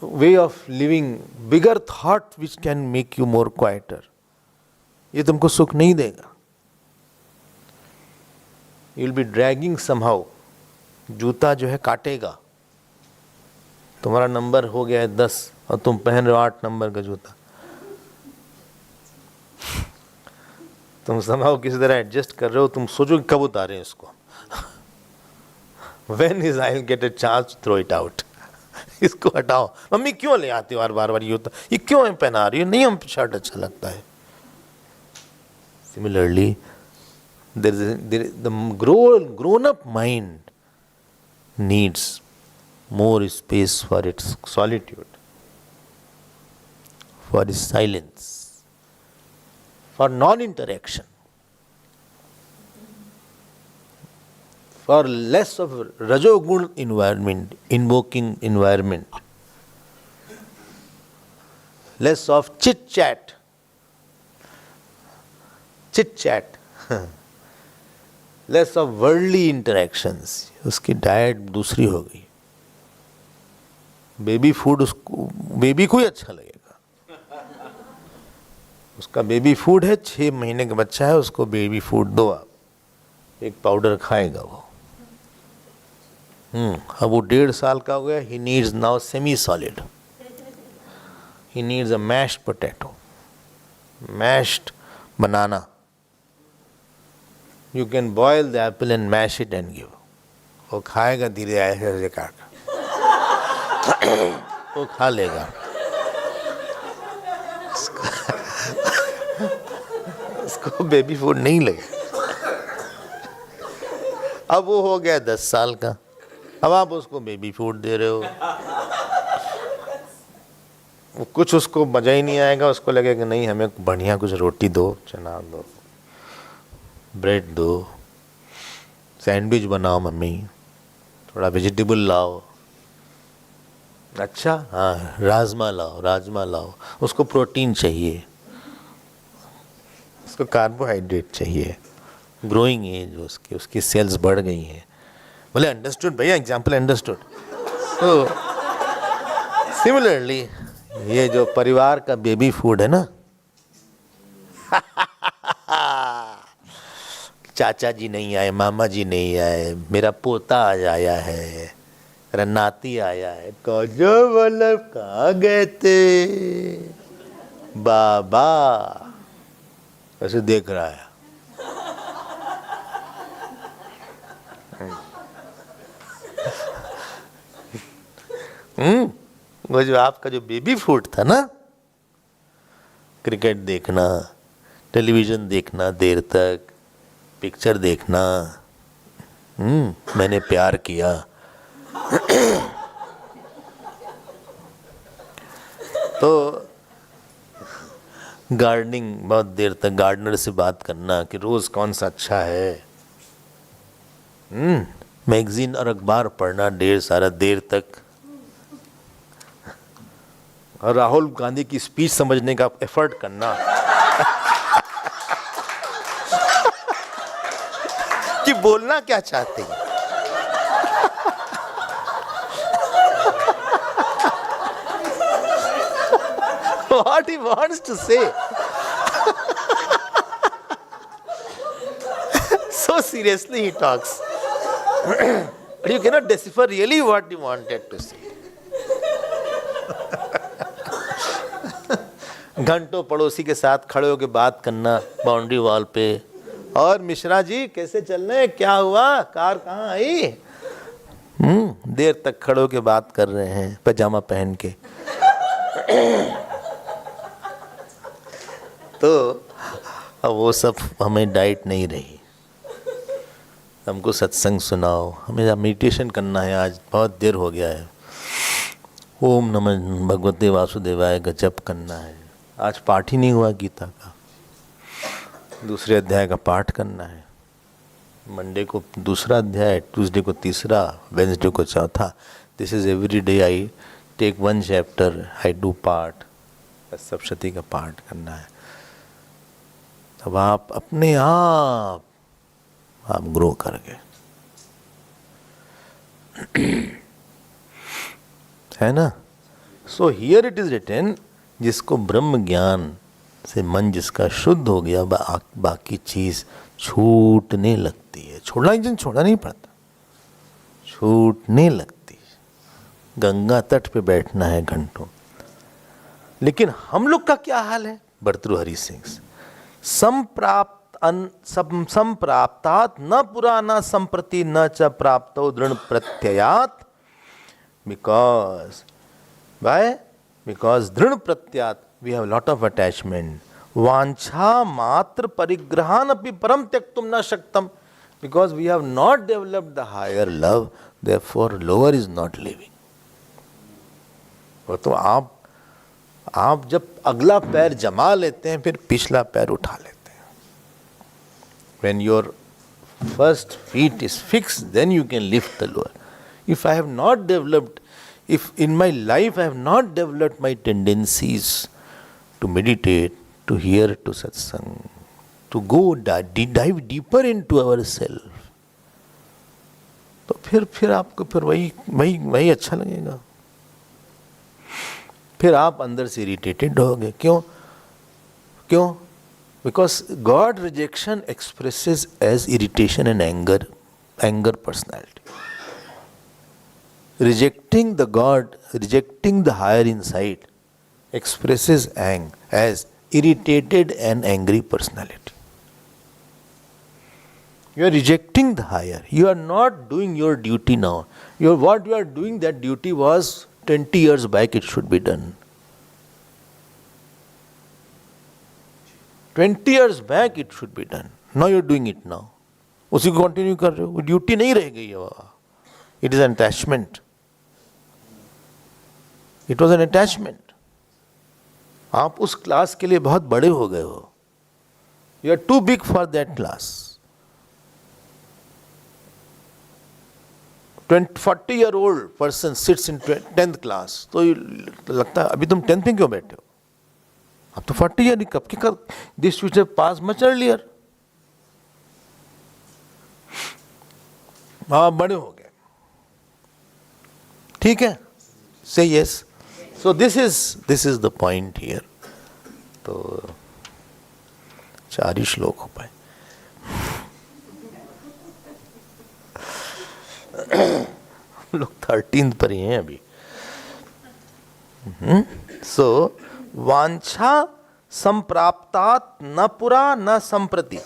way of living, bigger thought which can make you more quieter. ये तुमको सुख नहीं देगा. You will be dragging somehow. जूता जो है काटेगा. तुम्हारा नंबर हो गया है 10 और तुम पहन रहे हो 8 नंबर का जूता. तुम somehow किसी तरह एडजस्ट कर रहे हो. तुम सोचो कब उतारें इसको. When is I will get a chance to throw it out. इसको हटाओ. मम्मी क्यों ले आती हो बार-बार ये क्यों पहना रही हो? नहीं, हम शर्ट अच्छा लगता है. Similarly, there is the grown up mind needs more space for its solitude, for its silence, for non-interaction, for less of rajogun environment, invoking environment, less of chit-chat, less of worldly interactions. उसकी diet दूसरी हो गई. Baby food उसको, baby को ही अच्छा लगेगा. उसका baby food है, 6 महीने का बच्चा है, उसको बेबी फूड दो आप, एक पाउडर खाएगा वो. अब वो 1.5 साल का हो गया. He needs now semi solid. He needs a mashed potato, mashed banana. You can boil the apple and mash it and give. वो खाएगा धीरे ऐसे काट, वो खा लेगा. उसको बेबी फूड नहीं लगेगा. अब वो हो गया 10 साल का, अब आप उसको बेबी फूड दे रहे हो. वो कुछ उसको मजा ही नहीं आएगा. उसको लगेगा नहीं, हमें बढ़िया कुछ रोटी दो, चना दो, ब्रेड दो, सैंडविच बनाओ मम्मी, थोड़ा वेजिटेबल लाओ. अच्छा हाँ, राजमा लाओ. उसको प्रोटीन चाहिए, उसको कार्बोहाइड्रेट चाहिए. ग्रोइंग एज उसकी सेल्स बढ़ गई हैं. बोले अंडरस्टूड भैया, एग्जाम्पल अंडरस्टूड. तो सिमिलरली ये जो परिवार का बेबी फूड है ना, चाचा जी नहीं आए, मामा जी नहीं आए, मेरा पोता आज आया है, मेरा नाती आया है. कहाँ गए थे बाबा, ऐसे देख रहा है. वो जो आपका जो बेबी फूड था ना, क्रिकेट देखना, टेलीविजन देखना देर तक, पिक्चर देखना, मैंने प्यार किया. तो गार्डनिंग, बहुत देर तक गार्डनर से बात करना कि रोज कौन सा अच्छा है. मैगजीन और अखबार पढ़ना ढेर सारा देर तक, और राहुल गांधी की स्पीच समझने का एफर्ट करना कि बोलना क्या चाहते हैं. What he wants to say. So seriously he talks. But you cannot decipher really what he wanted to say. घंटों पड़ोसी के साथ खड़े होकर बात करना बाउंड्री वॉल पे. और मिश्रा जी कैसे चल रहे, क्या हुआ, कार कहाँ आई. देर तक खड़े होकर बात कर रहे हैं पैजामा पहन के. तो अब वो सब हमें डाइट नहीं रही. हमको सत्संग सुनाओ, हमें मेडिटेशन करना है, आज बहुत देर हो गया है. ओम नमः भगवते वासुदेवाय का जप करना है. आज पाठ ही नहीं हुआ गीता का, दूसरे अध्याय का पाठ करना है. मंडे को दूसरा अध्याय, ट्यूसडे को तीसरा, वेंसडे को चौथा. This is every day I take 1 chapter, I do paath. Saptashati का पाठ करना है. अब आप अपने आप ग्रो कर गए, है ना. So here it is written, जिसको ब्रह्म ज्ञान से मन जिसका शुद्ध हो गया, बाकी चीज छूटने लगती है. छोड़ना नहीं पड़ता, छूटने लगती. गंगा तट पे बैठना है घंटों. लेकिन हम लोग का क्या हाल है. भर्तृहरि सिंह, संप्राप्तात् न पुराना संप्रति न च प्राप्तो दृढ़ प्रत्ययात्. Because दृढ़ प्रत्यात we have lot of attachment. वांछा मात्र परिग्रहान अपि परम त्यक्तुम न शक्तम. Because we have not developed the higher love, therefore lower is not living. तो आप जब अगला पैर जमा लेते हैं फिर पिछला पैर उठा लेते हैं. When your first feet is fixed, then you can lift the lower. If I have not developed, if in my life I have not developed my tendencies to meditate, to hear to satsang, to go dive deeper into ourselves, तो फिर आपको फिर वही अच्छा लगेगा. फिर आप अंदर से इरिटेटेड होगे. क्यों? Because God rejection expresses as irritation and anger personality. Rejecting the God, rejecting the higher inside expresses as irritated and angry personality. You are rejecting the higher. You are not doing your duty now. What you are doing, that duty was 20 years back it should be done. 20 years back it should be done. Now you are doing it now. उसी को continue कर रहे हो. Duty नहीं रह गई है बाबा. It is an attachment. It was an attachment. आप उस क्लास के लिए बहुत बड़े हो गए हो. You are too big for that class. 40-year-old person sits in 10th class. तो लगता है अभी तुम 10th में क्यों बैठे हो? अब तो 40 ईयर कब के कर. This should have passed much earlier. आप बड़े हो गए. ठीक है? Say yes. So this is the point here. तो 4 ही श्लोक हो पाए. हम लोग 13th पर ही हैं अभी. So वांछा संप्राप्तात न पुरा न संप्रति.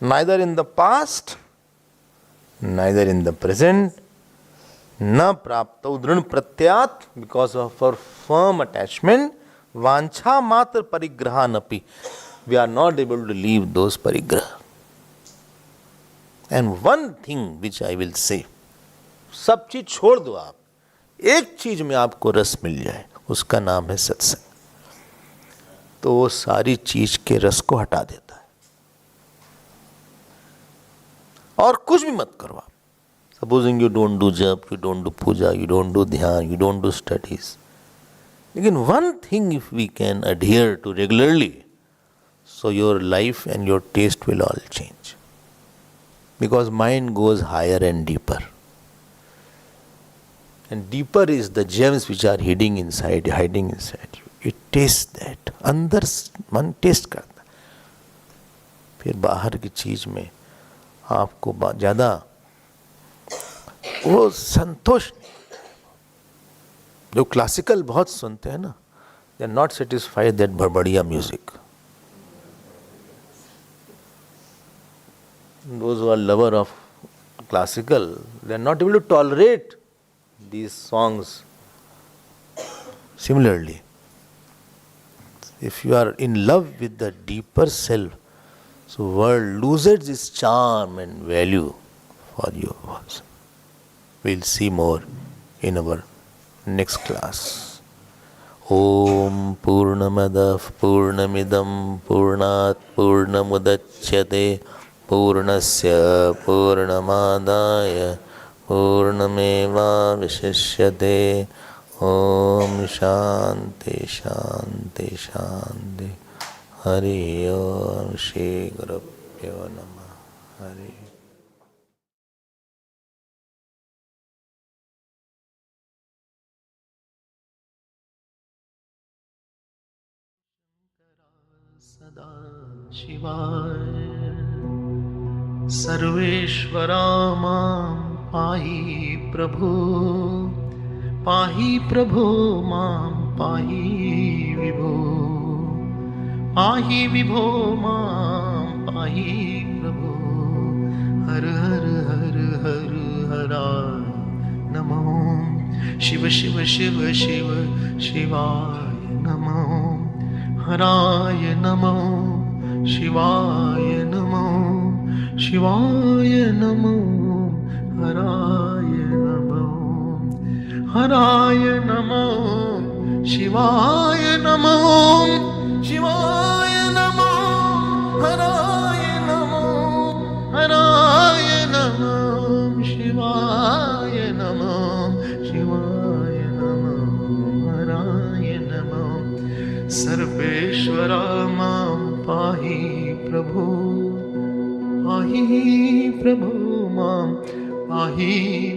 Neither in the past, neither in the present, न प्राप्तौ दृढ़ प्रत्यात, because of our firm attachment. वांछा मात्र परिग्रहानपि, we are not able to leave those parigraha. And one thing which I will say, सब चीज छोड़ दो आप, एक चीज में आपको रस मिल जाए, उसका नाम है सत्संग. तो वो सारी चीज के रस को हटा देता है. और कुछ भी मत करो आप. Supposing you don't do jap, you don't do puja, you don't do dhyan, you don't do studies. लेकिन one thing if we can adhere to regularly, so your life and your taste will all change. Because mind goes higher and deeper. And deeper is the gems which are hiding inside you. It tastes that. अंदर मन test करता. फिर बाहर की चीज में आपको ज्यादा वो संतोष. जो क्लासिकल बहुत सुनते हैं ना, they are not satisfied that बढ़िया music. Those who are lover of classical, they are not able to tolerate these songs. Similarly, if you are in love with the deeper self, so world loses its charm and value for you also. We'll see more in our next class. Om Purnamadav Purnamidam Purnat Purnamudachyate Purnasya Purnamadaya Purnameva Vishishyate. Om Shanti Shanti Shanti. Hari Om Shri Gurubhyo Namah. Hari. सदा शिवाय सर्वेश्वरा मां पाहि प्रभु मां पाहि विभो मां पाहि प्रभु. हर हर हर हर हराय नमो. शिव शिव शिव शिव शिवाय नमो. हराय नमो. शिवाय नमो. Shivaya Namo, Haraya Namo, Haraya Namo, Shivaya Namo, Shivaya Namo, Haraya Namo, Haraya Namo, Shivaya Namo, Shivaya Namo, Haraya Namo. Sarveshwara Mam Pahi Prabhu, Pahi Prabhu Mam Pahi